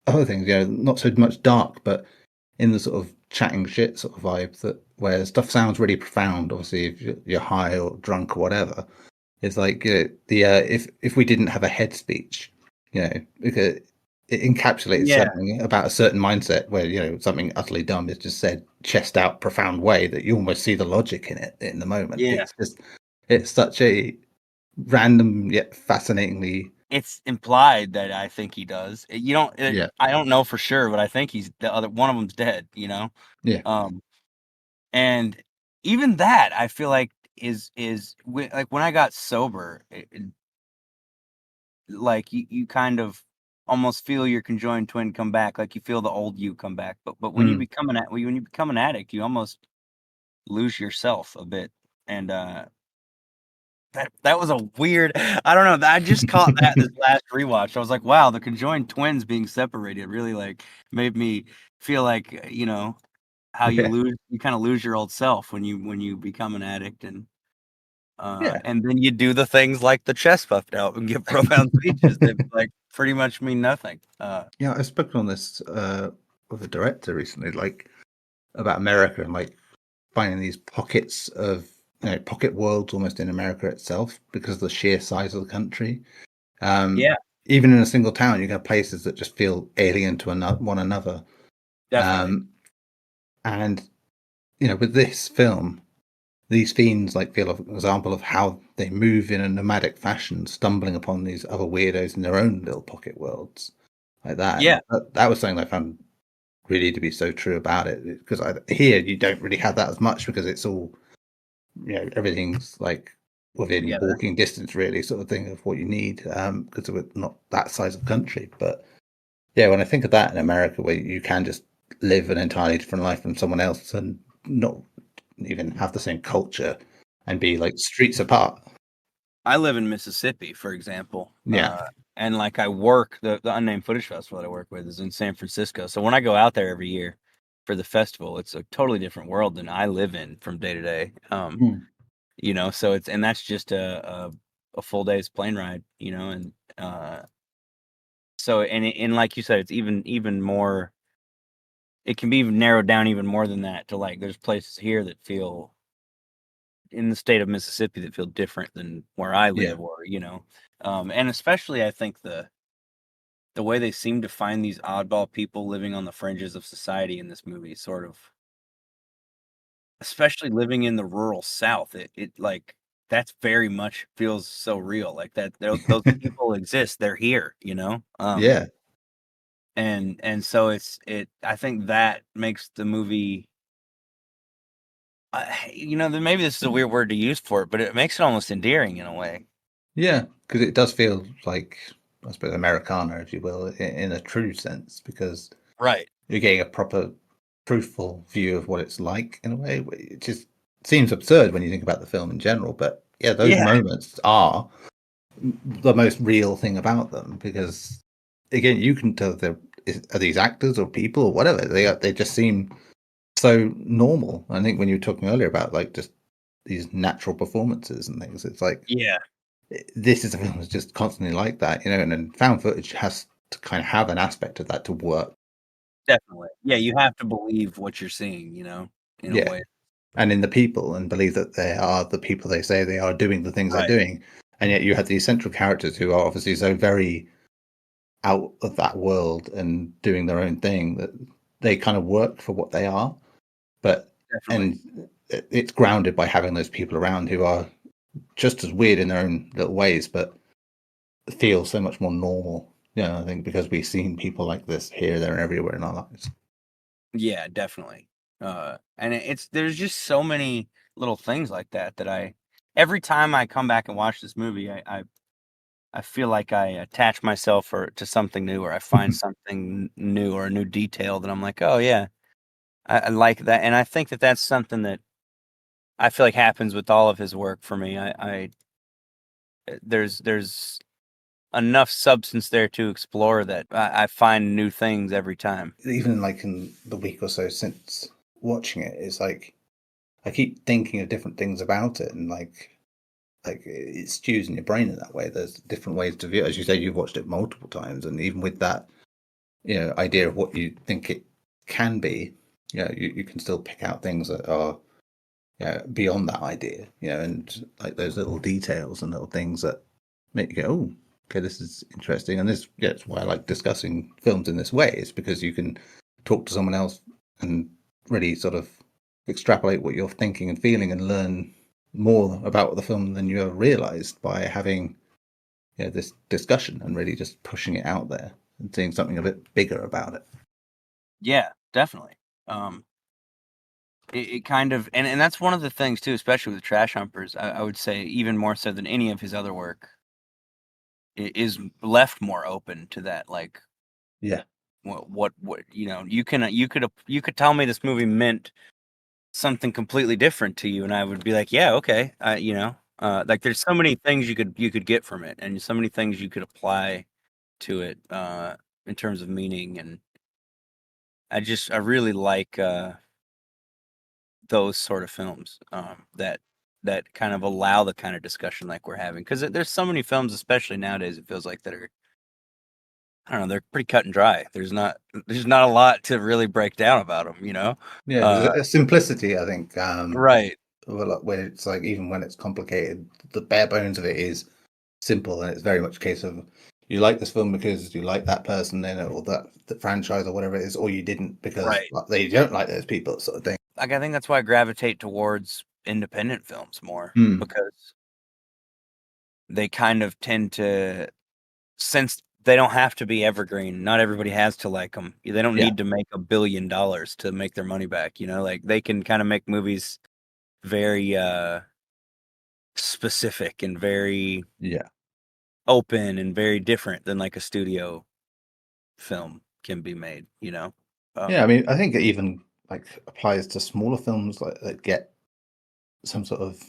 other things, not so much dark, but in the sort of chatting shit sort of vibe, that where stuff sounds really profound. Obviously, if you're high or drunk or whatever, it's like if we didn't have a head speech, because it encapsulates Yeah. something about a certain mindset where something utterly dumb is just said chest out profound way that you almost see the logic in it in the moment. Yeah. It's such a random yet fascinatingly. It's implied that I think he does. You don't. Yeah, I don't know for sure, but I think he's the other one of them's dead. yeah, And even that I feel like like when I got sober, like you kind of almost feel your conjoined twin come back, like you feel the old you come back. But when mm, when you become an addict, you almost lose yourself a bit. And that was a weird. I don't know. I just caught that this last rewatch. I was like, wow, the conjoined twins being separated really like made me feel like how yeah, you kind of lose your old self when you become an addict, yeah. and then you do the things like the chest puffed out and give profound speeches that like pretty much mean nothing. Yeah, I spoke on this with a director recently, like about America and like finding these pockets of pocket worlds almost in America itself because of the sheer size of the country. Um, Yeah, Even in a single town, you have places that just feel alien to one another. definitely. Um, and with this film, these fiends like feel an example of how they move in a nomadic fashion, stumbling upon these other weirdos in their own little pocket worlds like that. Yeah, And that was something I found really to be so true about it, because here you don't really have that as much because it's all everything's like within together. walking distance really, sort of thing, of what you need, because we're not that size of country. But yeah, when I think of that in America, where you can just live an entirely different life from someone else and not even have the same culture and be like streets apart. I live in Mississippi, for example, Yeah. and like I work the Unnamed Footage Festival that I work with is in San Francisco. So when I go out there every year for the festival, it's a totally different world than I live in from day to day. Mm. So and that's just a full day's plane ride, and so and like you said, it's even more. It can be even narrowed down even more than that to like there's places here that feel in the state of Mississippi that feel different than where I Yeah. live, or and especially I think the way they seem to find these oddball people living on the fringes of society in this movie, sort of, especially living in the rural South, it like that's very much feels so real, like that those people exist, they're here, Yeah. and so I think that makes the movie. Then maybe this is a weird word to use for it, but it makes it almost endearing in a way. Yeah, because it does feel like, I suppose, Americana, if you will, in a true sense, because Right. you're getting a proper, truthful view of what it's like in a way. It just seems absurd when you think about the film in general, but yeah, those Yeah. moments are the most real thing about them, because again, you can tell are these actors or people or whatever. They just seem so normal. I think when you were talking earlier about like just these natural performances and things, it's like Yeah. this is a film that's just constantly like that, and then found footage has to kind of have an aspect of that to work. Definitely. Yeah, you have to believe what you're seeing, in a Yeah. way. And in the people, and believe that they are the people they say they are, doing the things they're Right. doing. And yet you have these central characters who are obviously so very out of that world and doing their own thing that they kind of work for what they are. But definitely. it's grounded by having those people around who are just as weird in their own little ways, but feel so much more normal. I think because we've seen people like this here, there, and everywhere in our lives. Yeah, definitely. And there's just so many little things like that every time I come back and watch this movie, I feel like I attach myself to something new, or I find something new or a new detail that I'm like, oh yeah, I like that, and I think that that's something that I feel like happens with all of his work for me. There's enough substance there to explore that I find new things every time. Even like in the week or so since watching it, it's like I keep thinking of different things about it, and like it stews in your brain in that way. There's different ways to view it. As you say, you've watched it multiple times, and even with that, idea of what you think it can be, you can still pick out things that are beyond that idea, and like those little details and little things that make you go, oh, okay, this is interesting. And it's why I like discussing films in this way. It's because you can talk to someone else and really sort of extrapolate what you're thinking and feeling and learn more about the film than you ever realized by having this discussion and really just pushing it out there and seeing something a bit bigger about it. Yeah, definitely. It kind of, and that's one of the things too, especially with Trash Humpers. I would say even more so than any of his other work, is left more open to that. Like, Yeah. what you could tell me this movie meant something completely different to you, and I would be like, yeah, okay, like there's so many things you could get from it, and so many things you could apply to it in terms of meaning, and I really like those sort of films that kind of allow the kind of discussion like we're having, because there's so many films, especially nowadays, it feels like that are, I don't know, they're pretty cut and dry. There's not a lot to really break down about them, Yeah, there's a simplicity, I think, Right. where it's like even when it's complicated, the bare bones of it is simple, and it's very much a case of you like this film because you like that person in it, or that the franchise, or whatever it is, or you didn't because Right. they don't like those people, sort of thing. Like, I think that's why I gravitate towards independent films more, Hmm. because they kind of tend to, since they don't have to be evergreen, not everybody has to like them. They don't Yeah, need to make $1 billion to make their money back, like they can kind of make movies very specific and very yeah, open and very different than like a studio film can be made. yeah. Um, I mean, I think it even like applies to smaller films like that get some sort of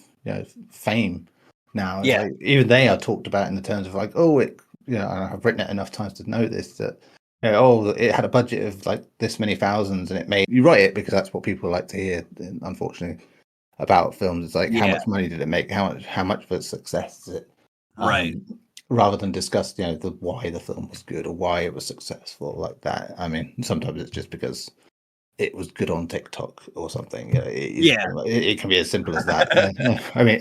fame now. It's yeah, like even they are talked about in the terms of like, oh, and I've written it enough times to know this, that oh, it had a budget of like this many thousands and it made, you write it because that's what people like to hear, unfortunately, about films. It's like, how yeah, much money did it make, how much of a success is it, right. rather than discuss the why the film was good or why it was successful like that. I mean, sometimes it's just because it was good on TikTok or something. Yeah, It can be as simple as that. I mean,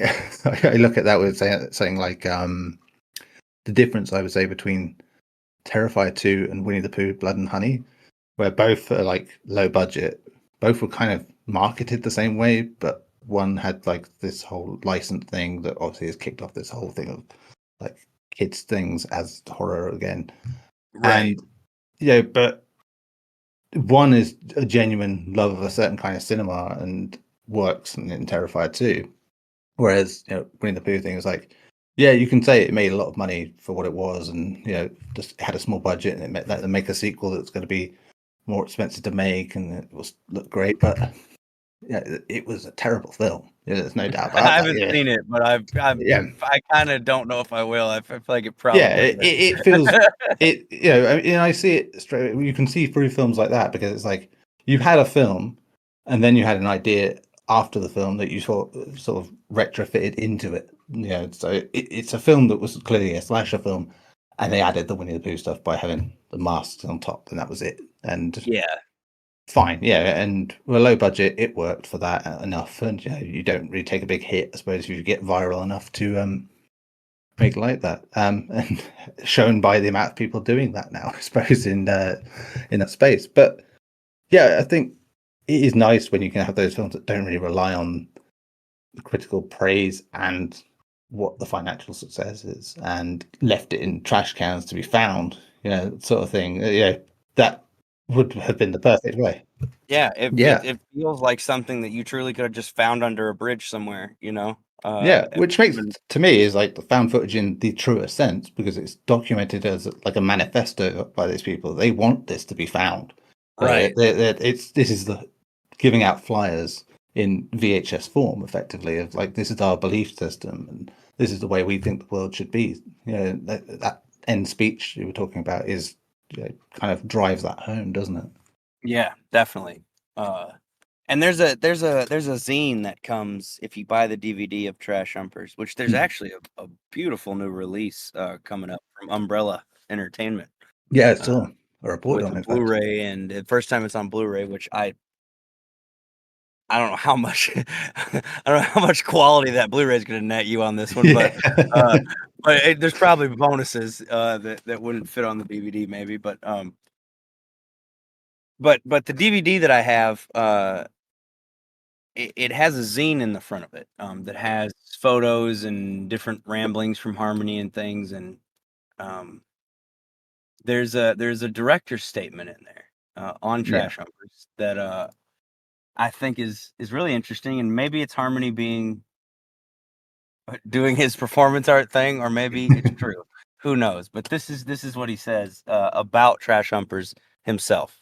I look at that with saying like the difference, I would say, between Terrifier 2 and Winnie the Pooh, Blood and Honey, where both are like low budget. Both were kind of marketed the same way, but one had like this whole license thing that obviously has kicked off this whole thing of like kids things as horror again. right. And but one is a genuine love of a certain kind of cinema and works in Terrifier 2. Whereas, Winnie the Pooh thing is like, yeah, you can say it made a lot of money for what it was, and just had a small budget, and it meant that to make a sequel that's going to be more expensive to make, and it was look great, but yeah, it was a terrible film. There's no doubt I about that. haven't Yeah, seen it, but yeah, I kind of don't know if I will. I feel like it yeah. probably It feels it. I mean, I see it straight. You can see through films like that because it's like you had a film, and then you had an idea after the film that you sort of retrofitted into it. So it's a film that was clearly a slasher film, and they added the Winnie the Pooh stuff by having the masks on top, and that was it. And Yeah, fine, yeah. And with a low budget, it worked for that enough. And you don't really take a big hit, I suppose, if you get viral enough to make like that. And shown by the amount of people doing that now, I suppose, in that space. But yeah, I think it is nice when you can have those films that don't really rely on critical praise and what the financial success is, and left it in trash cans to be found, sort of thing. That would have been the perfect way. Yeah, Yeah. it feels like something that you truly could have just found under a bridge somewhere, Which makes, to me, is like the found footage in the truest sense, because it's documented as like a manifesto by these people. They want this to be found. Right. This is the giving out flyers in VHS form, effectively, of like, this is our belief system and this is the way we think the world should be. That end speech you were talking about is kind of drives that home, doesn't it? Yeah, definitely. And there's a zine that comes if you buy the DVD of Trash Humpers, which there's actually a beautiful new release coming up from Umbrella Entertainment. Yeah, I saw a report with on a it. Blu-ray, and the first time it's on Blu-ray, which I don't know how much I don't know how much quality that Blu-ray is going to net you on this one, but there's probably bonuses that wouldn't fit on the DVD, maybe, but the DVD that I have, it has a zine in the front of it that has photos and different ramblings from Harmony and things, and there's a director's statement in there on Trash Humpers that I think is really interesting, and maybe it's Harmony doing his performance art thing, or maybe it's true. Who knows? But this is what he says about Trash Humpers himself.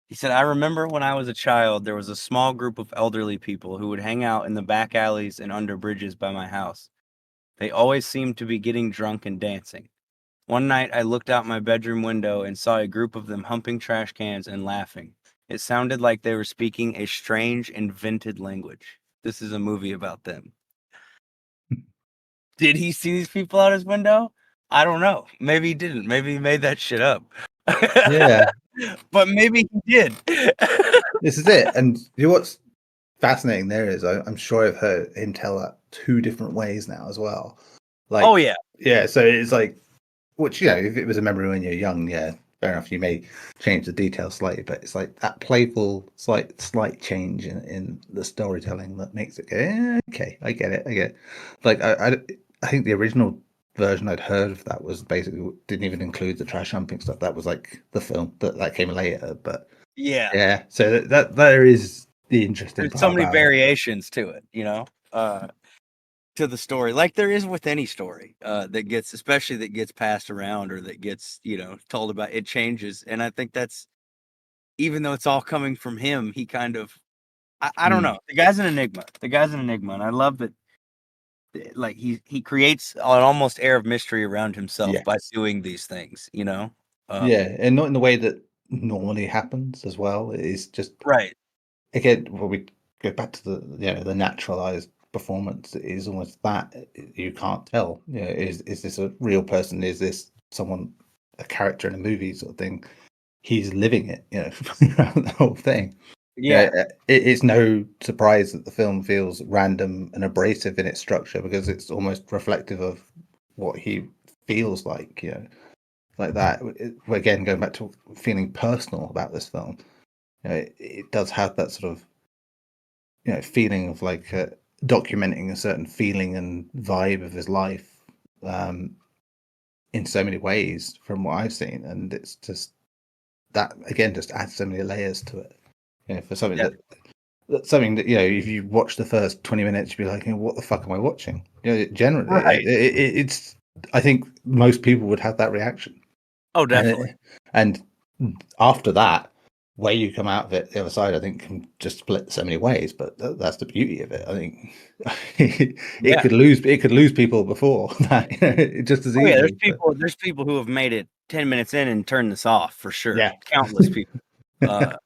He said, "I remember when I was a child, there was a small group of elderly people who would hang out in the back alleys and under bridges by my house. They always seemed to be getting drunk and dancing. One night, I looked out my bedroom window and saw a group of them humping trash cans and laughing. It sounded like they were speaking a strange, invented language. This is a movie about them." Did he see these people out his window? I don't know. Maybe he didn't. Maybe he made that shit up. Yeah. But maybe he did. This is it. And what's fascinating there is I'm sure I've heard him tell that two different ways now as well. Like, oh, yeah. Yeah, so it's like, which, if it was a memory when you're young, yeah, fair enough, you may change the details slightly, but it's like that playful, slight change in the storytelling that makes it go, okay, I get it. Like, I think the original version I'd heard of that was basically didn't even include the trash humping stuff. That was like the film that came later. But yeah, so that there is the interesting there's part so many about variations to it, to the story, like there is with any story especially that gets passed around or that gets told about. It changes, and I think that's, even though it's all coming from him, he kind of, I don't know, the guy's an enigma, and I love that, like, he creates an almost air of mystery around himself by doing these things, and not in the way that normally happens as well. It is just right. Again, when we go back to the naturalized performance, it is almost that you can't tell. Is this a real person? Is this someone, a character in a movie, sort of thing? He's living it, throughout the whole thing. Yeah. It's no surprise that the film feels random and abrasive in its structure, because it's almost reflective of what he feels like. Like that. Again, going back to feeling personal about this film, it does have that sort of feeling of like documenting a certain feeling and vibe of his life in so many ways from what I've seen, and it's just that again just adds so many layers to it. For something that's something that if you watch the first 20 minutes, you'd be like, what the fuck am I watching? Generally, Right. it's I think most people would have that reaction. Oh, definitely. And after that, where you come out of it, the other side, I think, can just split so many ways. But that's the beauty of it. I think it could lose people before that, just as Oh, yeah, easily. there's people who have made it 10 minutes in and turned this off for sure. Yeah. Countless people. But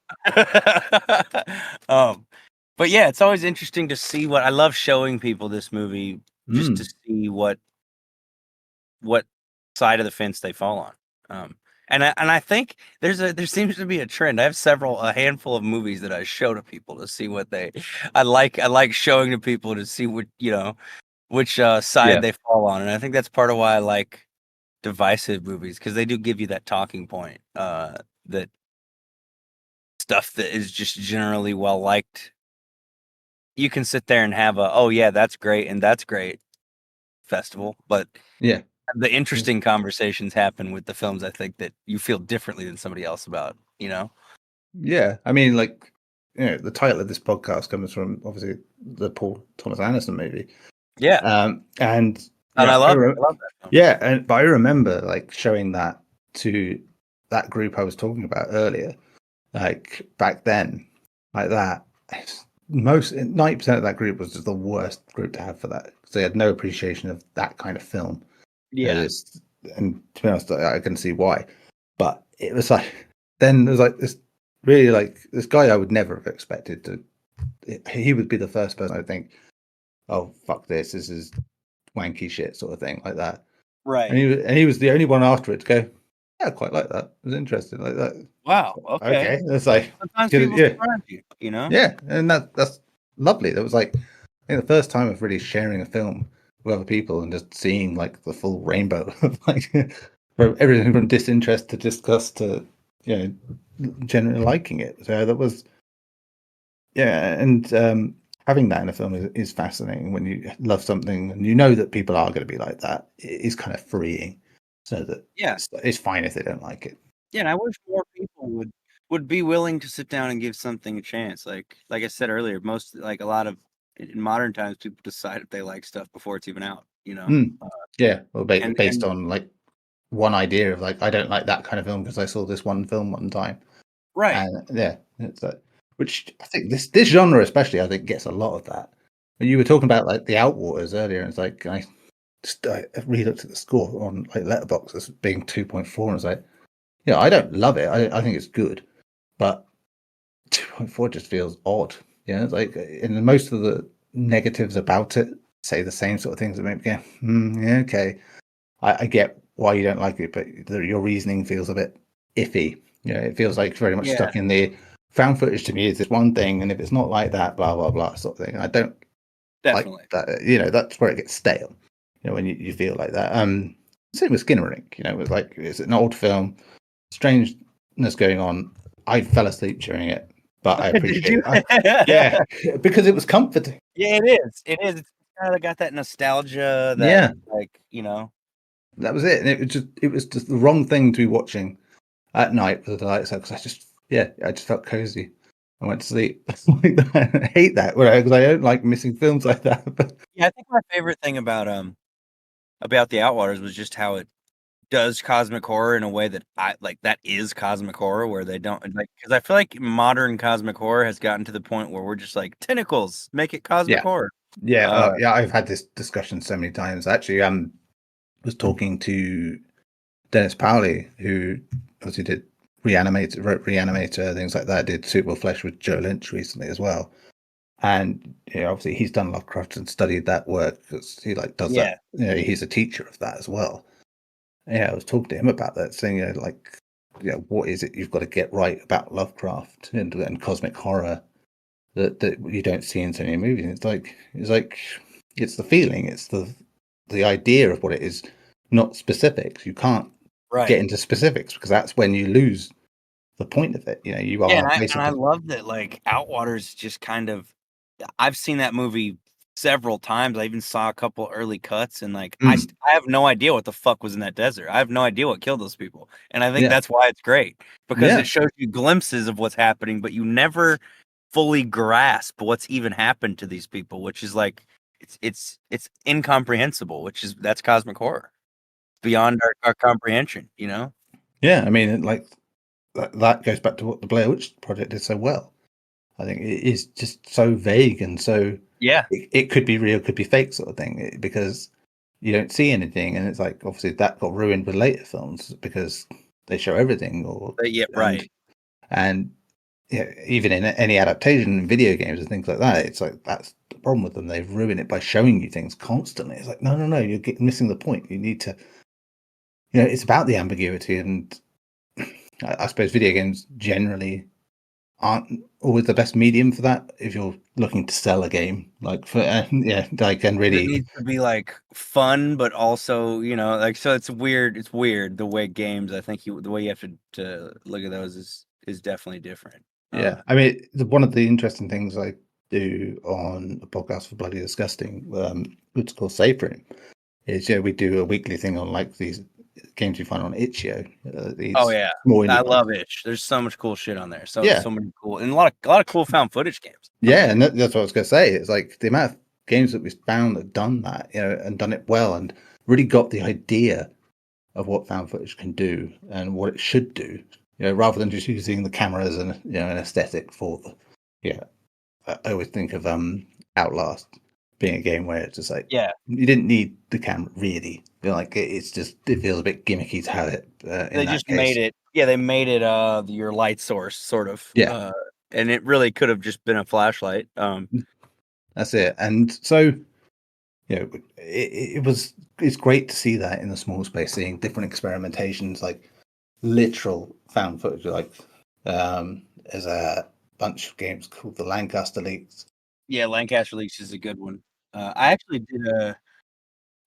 yeah, it's always interesting to see I love showing people this movie just to see what side of the fence they fall on. And I think there seems to be a trend. I have a handful of movies that I show to people to see what I like showing to people to see which side they fall on. And I think that's part of why I like divisive movies, because they do give you that talking point that stuff that is just generally well liked, you can sit there and have a, oh yeah, that's great and that's great festival, but Yeah. the interesting conversations happen with the films I think that you feel differently than somebody else about, you know? Yeah. I mean, like, you know, the title of this podcast comes from obviously the Paul Thomas Anderson movie. Yeah. And And yeah, I love that film. yeah, but I remember like showing that to that group I was talking about earlier, like back then, like that. Most 90% of that group was just the worst group to have for that because they had no appreciation of that kind of film. Yeah. And to be honest, I can see why. But it was like then there's like this really like this guy I would never have expected to. He would be the first person I think, oh fuck this is wanky shit sort of thing like that. Right. And he was the only one after it to go, yeah, I quite like that. It was interesting like that. Wow. Okay. Okay, that's like Sometimes people surprise you, you know? yeah, and that's lovely. That was like I think the first time of really sharing a film with other people and just seeing like the full rainbow of like from everything from disinterest to disgust to you know generally liking it. So that was yeah, and having that in a film is fascinating when you love something and you know that people are going to be like that. It is kind of freeing, so that Yeah. it's fine if they don't like it. Yeah, and I wish more people would be willing to sit down and give something a chance. Like I said earlier, most like a lot of in modern times people decide if they like stuff before it's even out, you know? Yeah, well, based And on like one idea of like I don't like that kind of film because I saw this one film one time, right. and yeah, it's which I think this genre especially I think gets a lot of that. You were talking about like the Outwaters earlier, and it's like I re-looked at the score on like Letterboxd as being 2.4, and I was like, yeah, I don't love it. I think it's good, but 2.4 just feels odd. Yeah, it's like and most of the negatives about it say the same sort of things that make me go, yeah, okay. I get why you don't like it, but your reasoning feels a bit iffy. You know, it feels like very much Yeah, stuck in the found footage to me is this one thing, and if it's not like that, blah blah blah sort of thing. I don't like definitely. that. You know, that's where it gets stale. You know, when you feel like that. Same with Skinnamarink. You know, it was like it's an old film, strangeness going on. I fell asleep during it, but I Did appreciate you? it. Yeah, because it was comforting. Yeah, it is. It is. It's kind of got that nostalgia that, Yeah, like, you know. that was it. And it was just the wrong thing to be watching at night with the lights out because I just felt cozy. I went to sleep. Like that. I hate that because I don't like missing films like that. But Yeah, I think my favorite thing about the Outwaters was just how it does cosmic horror in a way that I like. That is cosmic horror where they don't like because I feel like modern cosmic horror has gotten to the point where we're just like tentacles, make it cosmic yeah, horror. yeah. I've had this discussion so many times. Actually, was talking to Dennis Powley, who obviously did wrote Reanimator, things like that. Did Suitable Flesh with Joe Lynch recently as well. And you know, obviously he's done Lovecraft and studied that work because he like does that. Yeah, You know, he's a teacher of that as well. Yeah, I was talking to him about that, saying, you know, like, you know, what is it you've got to get right about Lovecraft and cosmic horror that you don't see in so many movies? And it's the feeling, it's the idea of what it is, not specifics. You can't right. get into specifics because that's when you lose the point of it. You know, you Yeah, are and I basically love that like Outwaters just kind of I've seen that movie several times. I even saw a couple early cuts and like I have no idea what the fuck was in that desert. I have no idea what killed those people. And I think yeah, that's why it's great because yeah, it shows you glimpses of what's happening, but you never fully grasp what's even happened to these people, which is like it's incomprehensible, that's cosmic horror. Beyond our comprehension, you know? yeah. I mean, like that goes back to what the Blair Witch Project did so well. I think it is just so vague and so Yeah. it could be real, could be fake sort of thing because you don't see anything, and it's like obviously that got ruined with later films because they show everything, or Yeah, and right. and yeah, even in any adaptation in video games and things like that, it's like that's the problem with them. They ruin it by showing you things constantly. It's like no, you're missing the point. You need to, you know, it's about the ambiguity, and I suppose video games generally aren't always the best medium for that if you're looking to sell a game like for yeah like and It really needs to be like fun, but also, you know, like so it's weird. It's weird the way games. I think the way you have to look at those is definitely different. Yeah, I mean, one of the interesting things I do on a podcast for Bloody Disgusting, which is called Safe Room, is we do a weekly thing on like these games you find on Itch.io. Oh These yeah, small I indie love projects. Itch. There's so much cool shit on there. So Yeah, so many cool and a lot of cool found footage games. yeah, and that's what I was going to say. It's like the amount of games that we found that done that, and done it well, and really got the idea of what found footage can do and what it should do. Rather than just using the camera as an an aesthetic for the. Yeah, I always think of Outlast being a game where it's just like Yeah, you didn't need the camera really. Like it's just it feels a bit gimmicky to have it in they that just case. made it. Yeah, they made it your light source sort of. Yeah, And it really could have just been a flashlight. that's it. And so it's great to see that in the small space, seeing different experimentations, like literal found footage. Like there's a bunch of games called the Lancaster Leaks. Yeah, Lancaster Leaks is a good one. I actually did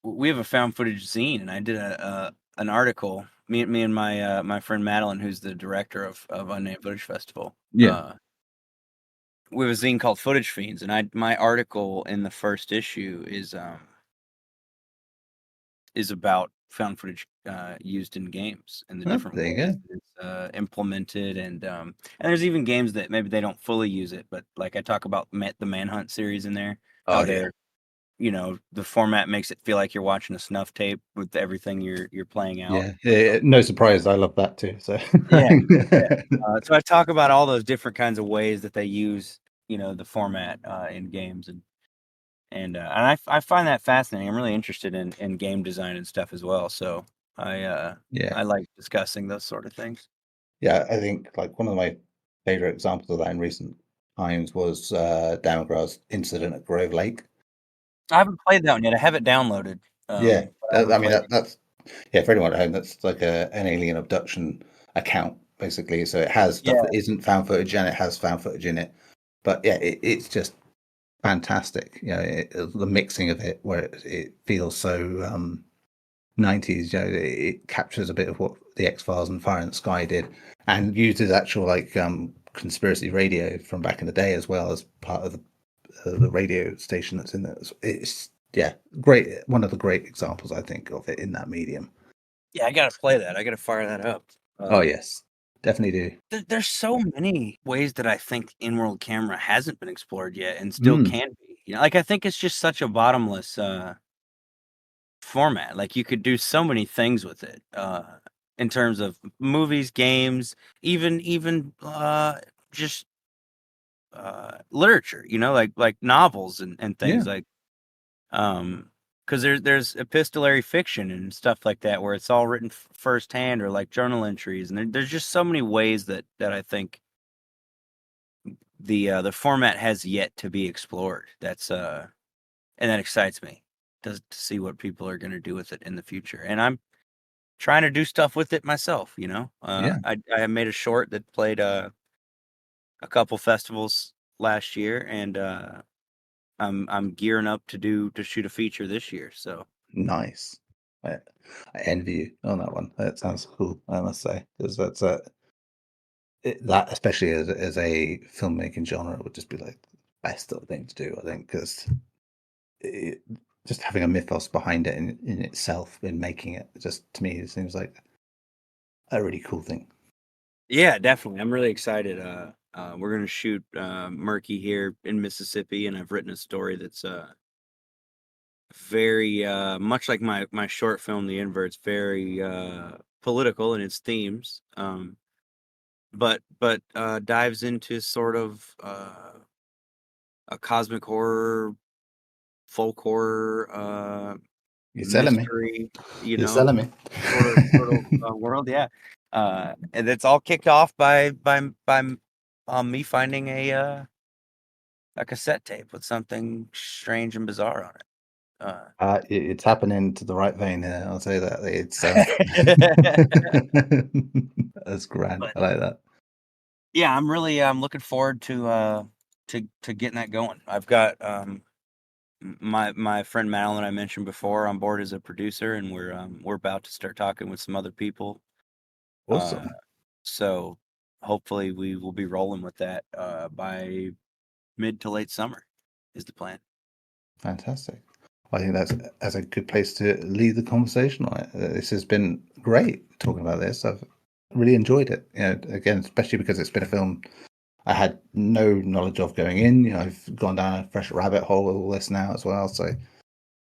we have a found footage zine, and I did an article. Me and my friend Madeline, who's the director of Unnamed Footage Festival. Yeah. We have a zine called Footage Fiends, and my article in the first issue is about found footage used in games and the Oh, different there you ways go. that it's implemented, and there's even games that maybe they don't fully use it, but like I talk about the Manhunt series in there, how Oh yeah. they're the format makes it feel like you're watching a snuff tape with everything you're playing out. Yeah, no surprise. I love that too. So Yeah, yeah. So I talk about all those different kinds of ways that they use, the format in games, and I find that fascinating. I'm really interested in game design and stuff as well. So I yeah, I like discussing those sort of things. yeah. I think like one of my favorite examples of that in recent times was Damograd's incident at Grove Lake. I haven't played that one yet. I have it downloaded, Yeah, but I haven't I mean played it. that's for anyone at home. That's like an alien abduction account basically. So it has Yeah, stuff that isn't found footage and it has found footage in it. But yeah, it's just fantastic. The mixing of it where it feels so 90s. It captures a bit of what the X-Files and Fire in the Sky did, and uses actual like conspiracy radio from back in the day as well as part of the radio station that's in there. It's great. One of the great examples I think of it in that medium. yeah. I gotta play that. I gotta fire that up. Oh yes, definitely There's so many ways that I think in-world camera hasn't been explored yet and still do. can be. Like I think it's just such a bottomless format. Like you could do so many things with it in terms of movies, games, even just literature. Like novels and Yeah, things like because there's epistolary fiction and stuff like that where it's all written firsthand or like journal entries, and there's just so many ways that I think the format has yet to be explored. And that excites me to see what people are going to do with it in the future. And I'm trying to do stuff with it myself. yeah, I made a short that played a couple festivals last year, and I'm gearing up to shoot a feature this year. So nice. I, I envy you on that one. That sounds cool. I must say, because that's that especially as a filmmaking genre would just be like the best sort of thing to do. I think because just having a mythos behind it in itself in making it just to me it seems like a really cool thing. yeah, definitely, I'm really excited. We're gonna shoot Murky here in Mississippi, and I've written a story that's very much like my short film The Inverts, very political in its themes, but dives into sort of a cosmic horror, folk horror, You're selling me. mystery, You're selling me. sort of world. Yeah, and it's all kicked off by me finding a cassette tape with something strange and bizarre on it. It's happening to the right vein here. I'll say that it's that's grand. But I like that. yeah, I'm looking forward to getting that going. I've got my friend Madeline I mentioned before on board as a producer, and we're about to start talking with some other people. Uh, Awesome. so hopefully we will be rolling with that by mid to late summer is the plan. Fantastic. I think that's a good place to leave the conversation on it. This has been great talking about this. I've really enjoyed it. Again, especially because it's been a film I had no knowledge of going in. I've gone down a fresh rabbit hole with all this now as well. So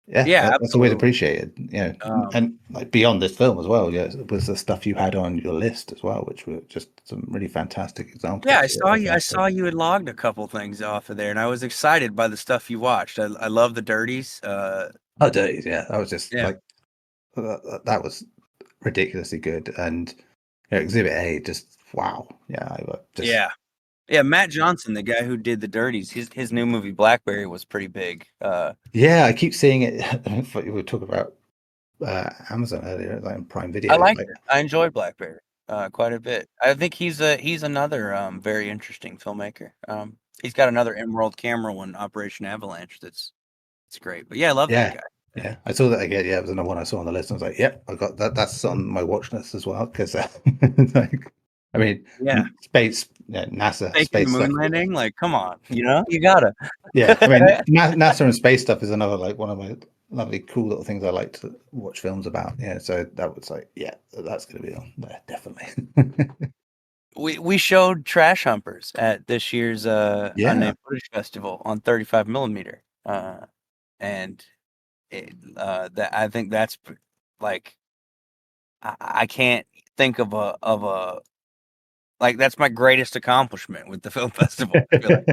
Yeah, that's always absolutely. appreciated. And like beyond this film as well, was the stuff you had on your list as well, which were just some really fantastic examples. Yeah, I saw you had logged a couple things off of there, and I was excited by the stuff you watched. I love the dirties. Oh, days, yeah. I was just Yeah. like, that was ridiculously good. And Exhibit A, just wow. Yeah, Yeah, Matt Johnson, the guy who did the dirties, his new movie Blackberry was pretty big. yeah, I keep seeing it. We were talking about Amazon earlier, like in Prime Video. I liked it. I enjoyed Blackberry quite a bit. I think he's another very interesting filmmaker. He's got another Emerald Camera one, Operation Avalanche. It's great. But yeah, I love that guy. Yeah, I saw that again. Yeah, it was another one I saw on the list. I was like, "Yep, I got that. That's on my watch list as well." Because, like, I mean, Yeah, space, NASA, taking the space moon stuff. landing, like, come on, you gotta. Yeah, I mean, NASA and space stuff is another like one of my lovely, cool little things I like to watch films about. Yeah, so that was like, yeah, that's going to be on there definitely. We showed Trash Humpers at this year's Unnamed Footage Festival on 35 millimeter, and that I think that's like I can't think of a like that's my greatest accomplishment with the film festival. I feel like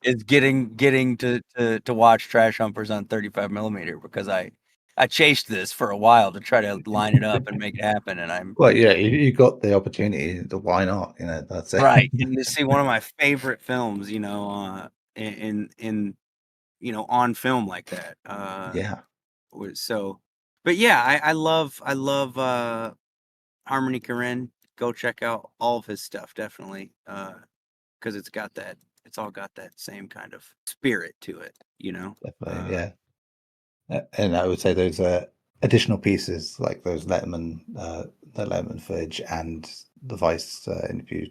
is getting to watch Trash Humpers on 35 millimeter because I chased this for a while to try to line it up and make it happen, and I'm Well, yeah, you got the opportunity, so why not? That's it. right. And to see one of my favorite films, in on film like that. Yeah, So, but yeah, I love Harmony Korine. Go check out all of his stuff, definitely, because it's all got that same kind of spirit to it, definitely, yeah. And I would say those additional pieces like those the Letterman footage and the Vice interview,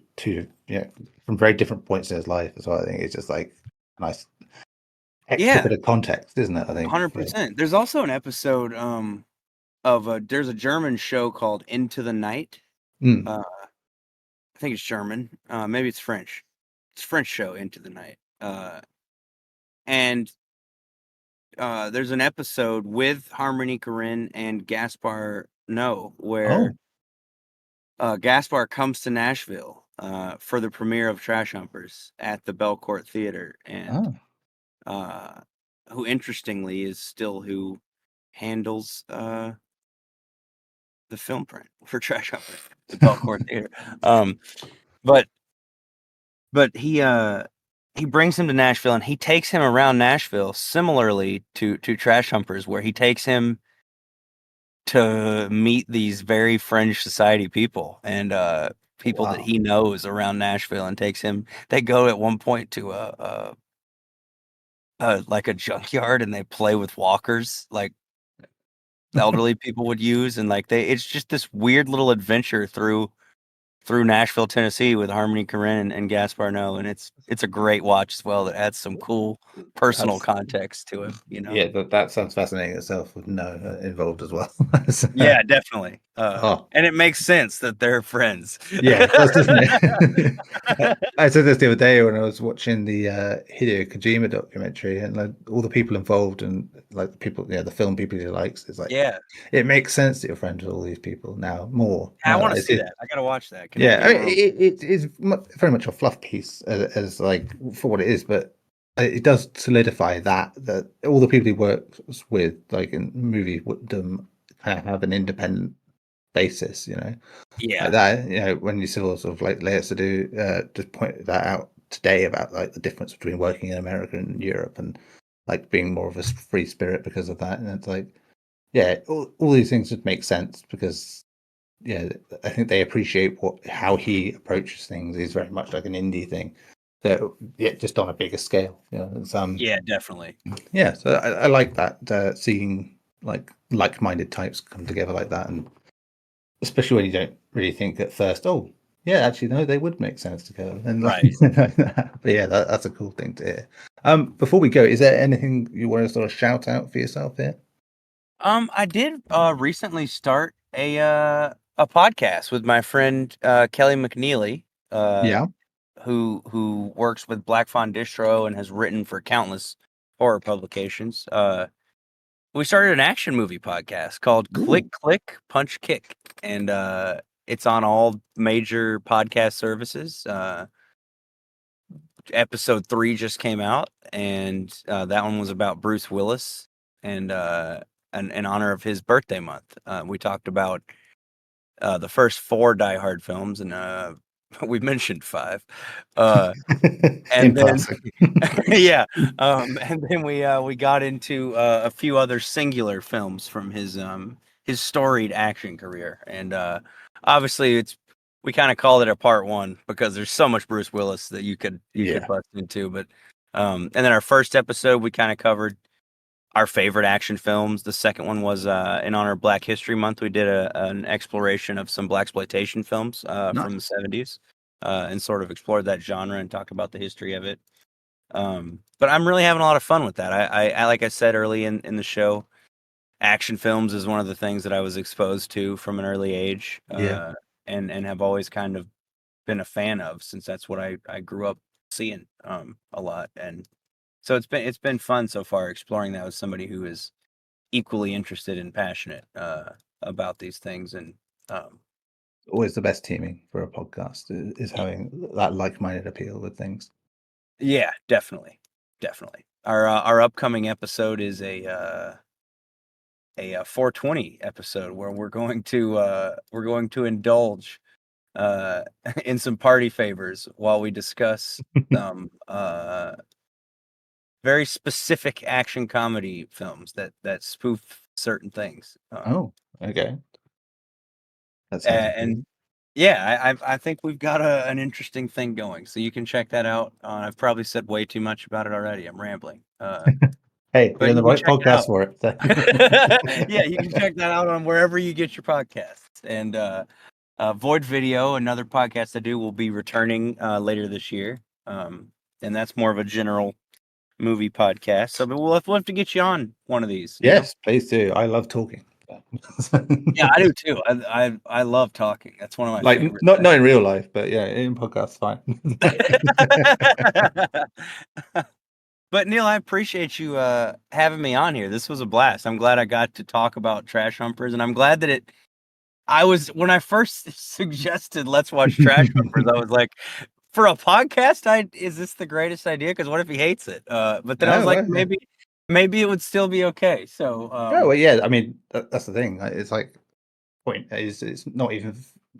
from very different points in his life as well. I think it's just like a nice extra bit of context, isn't it? I think 100%. There's also an episode there's a German show called Into the Night. I think it's German. Maybe it's French. It's a French show, Into the Night. And there's an episode with Harmony Korine and Gaspar Noé where Gaspar comes to Nashville for the premiere of Trash Humpers at the Belcourt Theater, and who interestingly is still who handles the film print for Trash Humpers, the Belcourt Theater. But he brings him to Nashville and he takes him around Nashville, similarly to Trash Humpers, where he takes him to meet these very fringe society people and people that he knows around Nashville, and takes him. They go at one point to like a junkyard and they play with walkers like elderly people would use, and like it's just this weird little adventure through Nashville, Tennessee with Harmony Korine and Gaspar Noé, and it's a great watch as well that adds some cool personal context to it, Yeah, that sounds fascinating itself with Noé involved as well. Yeah, definitely. And it makes sense that they're friends. Yeah, it does, doesn't it? I said this the other day when I was watching the Hideo Kojima documentary, and like all the people involved and like the people, the film people he likes. It's like, yeah, it makes sense that you're friends with all these people now more. I want to see that. I gotta watch that. I mean, it is very much a fluff piece as like for what it is, but it does solidify that all the people he works with, like in moviedom, kind of have an independent basis, Yeah, like that. When you sort of like Leia to do just point that out today about like the difference between working in America and Europe, and like being more of a free spirit because of that. And it's like, yeah, all these things would make sense because, yeah, I think they appreciate how he approaches things. He's very much like an indie thing, so yeah, just on a bigger scale. yeah, definitely. Yeah, so I like that, seeing like-minded types come together like that, and especially when you don't really think at first, oh, Yeah, actually, no, they would make sense together. And Right. but yeah, that's a cool thing to hear. Before we go, is there anything you want to sort of shout out for yourself here? I did recently start a podcast with my friend Kelly McNeely, uh, Yeah. who works with Black Fawn Distro and has written for countless horror publications. We started an action movie podcast called Click Ooh. Click Punch Kick, and it's on all major podcast services. Episode 3 just came out, and that one was about Bruce Willis, and in honor of his birthday month. We talked about the first 4 Die Hard films, and we mentioned 5. In And then passing. yeah, and then we got into a few other singular films from his storied action career, and obviously we kind of called it a part 1 because there's so much Bruce Willis that you could Yeah. bust into, but and then our first episode we kind of covered our favorite action films. The second one was in honor of Black History Month. We did an exploration of some blaxploitation films from the Nice. 70s, and sort of explored that genre and talked about the history of it. But I'm really having a lot of fun with that. I like I said early in the show, action films is one of the things that I was exposed to from an early age, Yeah. and have always kind of been a fan of, since that's what I grew up seeing a lot. And so it's been fun so far exploring that with somebody who is equally interested and passionate about these things. And um, Always the best teaming for a podcast is y- having that like-minded appeal with things. yeah, definitely. Our upcoming episode is a 420 episode where we're going to indulge uh, in some party favors while we discuss some very specific action comedy films that spoof certain things. Oh, okay. That sounds And good. yeah, I think we've got an interesting thing going, so you can check that out. I've probably said way too much about it already. I'm rambling, Hey, you're but in the you can right check it podcast out. for it. So. Yeah, you can check that out on wherever you get your podcasts. And Void Video, another podcast I do, will be returning later this year, and that's more of a general movie podcast. So we'll have to get you on one of these. You know? Yes, please do. I love talking. Yeah, I do too. I love talking. That's one of my Like favorite not things. in real life, but yeah, in podcasts, fine. But Neil, I appreciate you having me on here. This was a blast. I'm glad I got to talk about Trash Humpers, and I'm glad that I was when I first suggested let's watch Trash Humpers, I was like, for a podcast, is this the greatest idea? Because what if he hates it? But then I was No, like, well, yeah. maybe it would still be okay. So Oh, well, yeah. I mean, that's the thing. It's like point is it's not even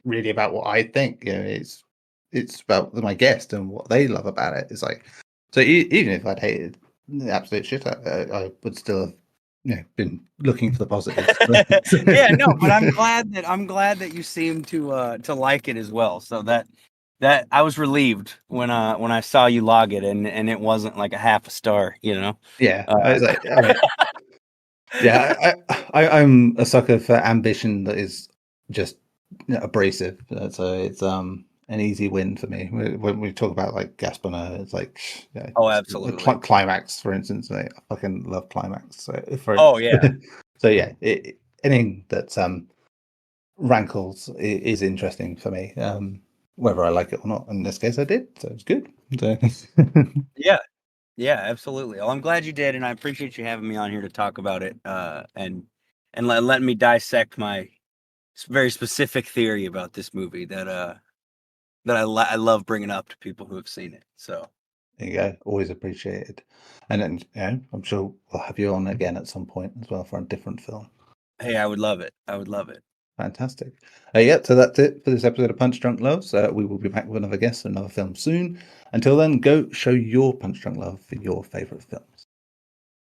really about what I think. It's about my guest and what they love about it. It's like so even if I'd hated the absolute shit out of it, I would still have been looking for the positives. yeah, no, but I'm glad that you seem to like it as well. So that I was relieved when I saw you log it, and it wasn't like a half a star, you know. Yeah, I Uh, was like, all right. Yeah, I'm a sucker for ambition that is just abrasive. So it's an easy win for me. When we talk about like Gaspar, it's like oh, the absolutely. climax, for instance. I fucking love climax. So Oh yeah. so yeah, anything that rankles is interesting for me. Whether I like it or not. In this case, I did, so it's good. So Yeah. Yeah, absolutely. Well, I'm glad you did, and I appreciate you having me on here to talk about it, and letting me dissect my very specific theory about this movie that I love bringing up to people who have seen it. So, there you go. Always appreciated. And then, I'm sure we'll have you on again at some point as well for a different film. hey, I would love it. I would love it. Fantastic. Yeah, so that's it for this episode of Punch Drunk Loves. We will be back with another guest and another film soon. Until then, go show your Punch Drunk Love for your favourite film.